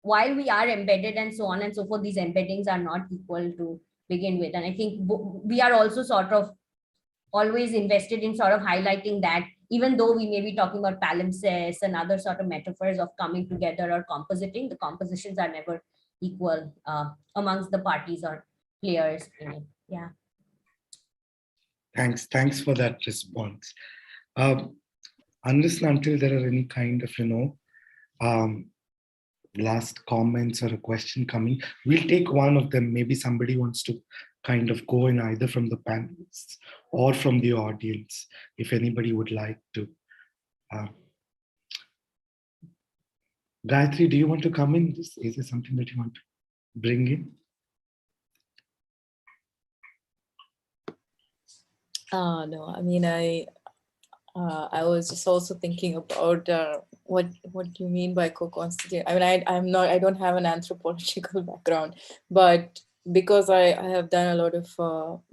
while we are embedded and so on and so forth, these embeddings are not equal to begin with. And I think we are also sort of always invested in sort of highlighting that, even though we may be talking about palimpsests and other sort of metaphors of coming together or compositing, the compositions are never equal amongst the parties or players in it. Yeah. Thanks for that response. Unless and until there are any kind of, last comments or a question coming, we'll take one of them. Maybe somebody wants to kind of go in, either from the panelists or from the audience, if anybody would like to. Gayatri, do you want to come in? Is there something that you want to bring in? No, I mean, I was just also thinking about what you mean by co-constitute. I mean, I don't have an anthropological background, but because I have done a lot of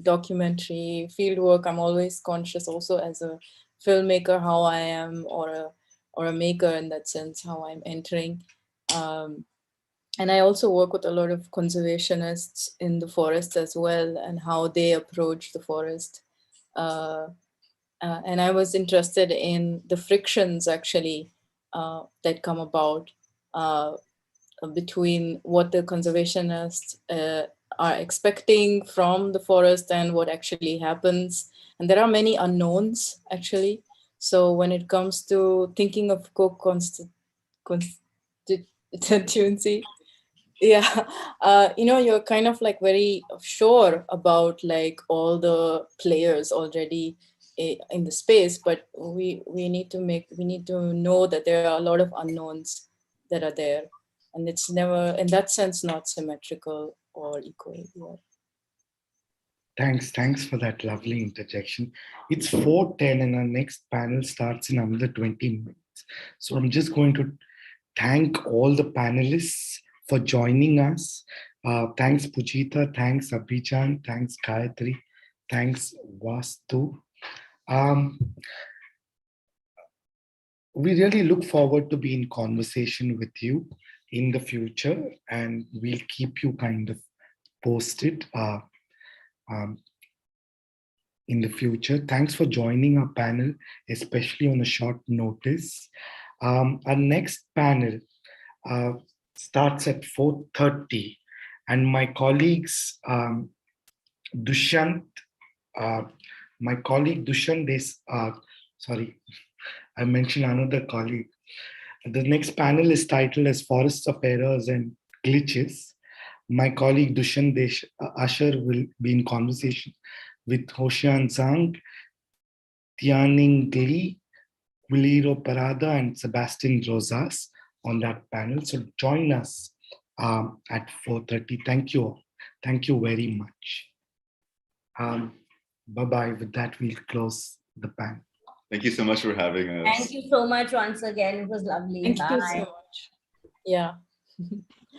documentary field work, I'm always conscious also as a filmmaker how I am, or a maker in that sense, how I'm entering. And I also work with a lot of conservationists in the forest as well, and how they approach the forest. And I was interested in the frictions actually that come about between what the conservationists are expecting from the forest and what actually happens. And there are many unknowns actually. So when it comes to thinking of constituency, yeah, you're kind of like very sure about like all the players already in the space, but we need to know that there are a lot of unknowns that are there, and it's never in that sense not symmetrical or equal. Yeah. Thanks for that lovely interjection. It's 4:10 and our next panel starts in another 20 minutes. So I'm just going to thank all the panelists for joining us. Thanks Pujita, thanks Abhijan, thanks Gayatri, thanks Vastu. We really look forward to be in conversation with you in the future, and we'll keep you kind of posted in the future. Thanks for joining our panel, especially on a short notice. Our next panel starts at 4:30, and my colleagues Dushyant, sorry, I mentioned another colleague. The next panel is titled as Forests of Errors and Glitches. My colleague Dushyant Asher will be in conversation with Hoshian Zhang, Tianning Li, Wiliro Parada, and Sebastian Rosas on that panel. So join us at 4:30. Thank you all. Thank you very much. Bye-bye. With that, we'll close the panel. Thank you so much for having us. Thank you so much once again. It was lovely. Thank Bye. you so much. Yeah.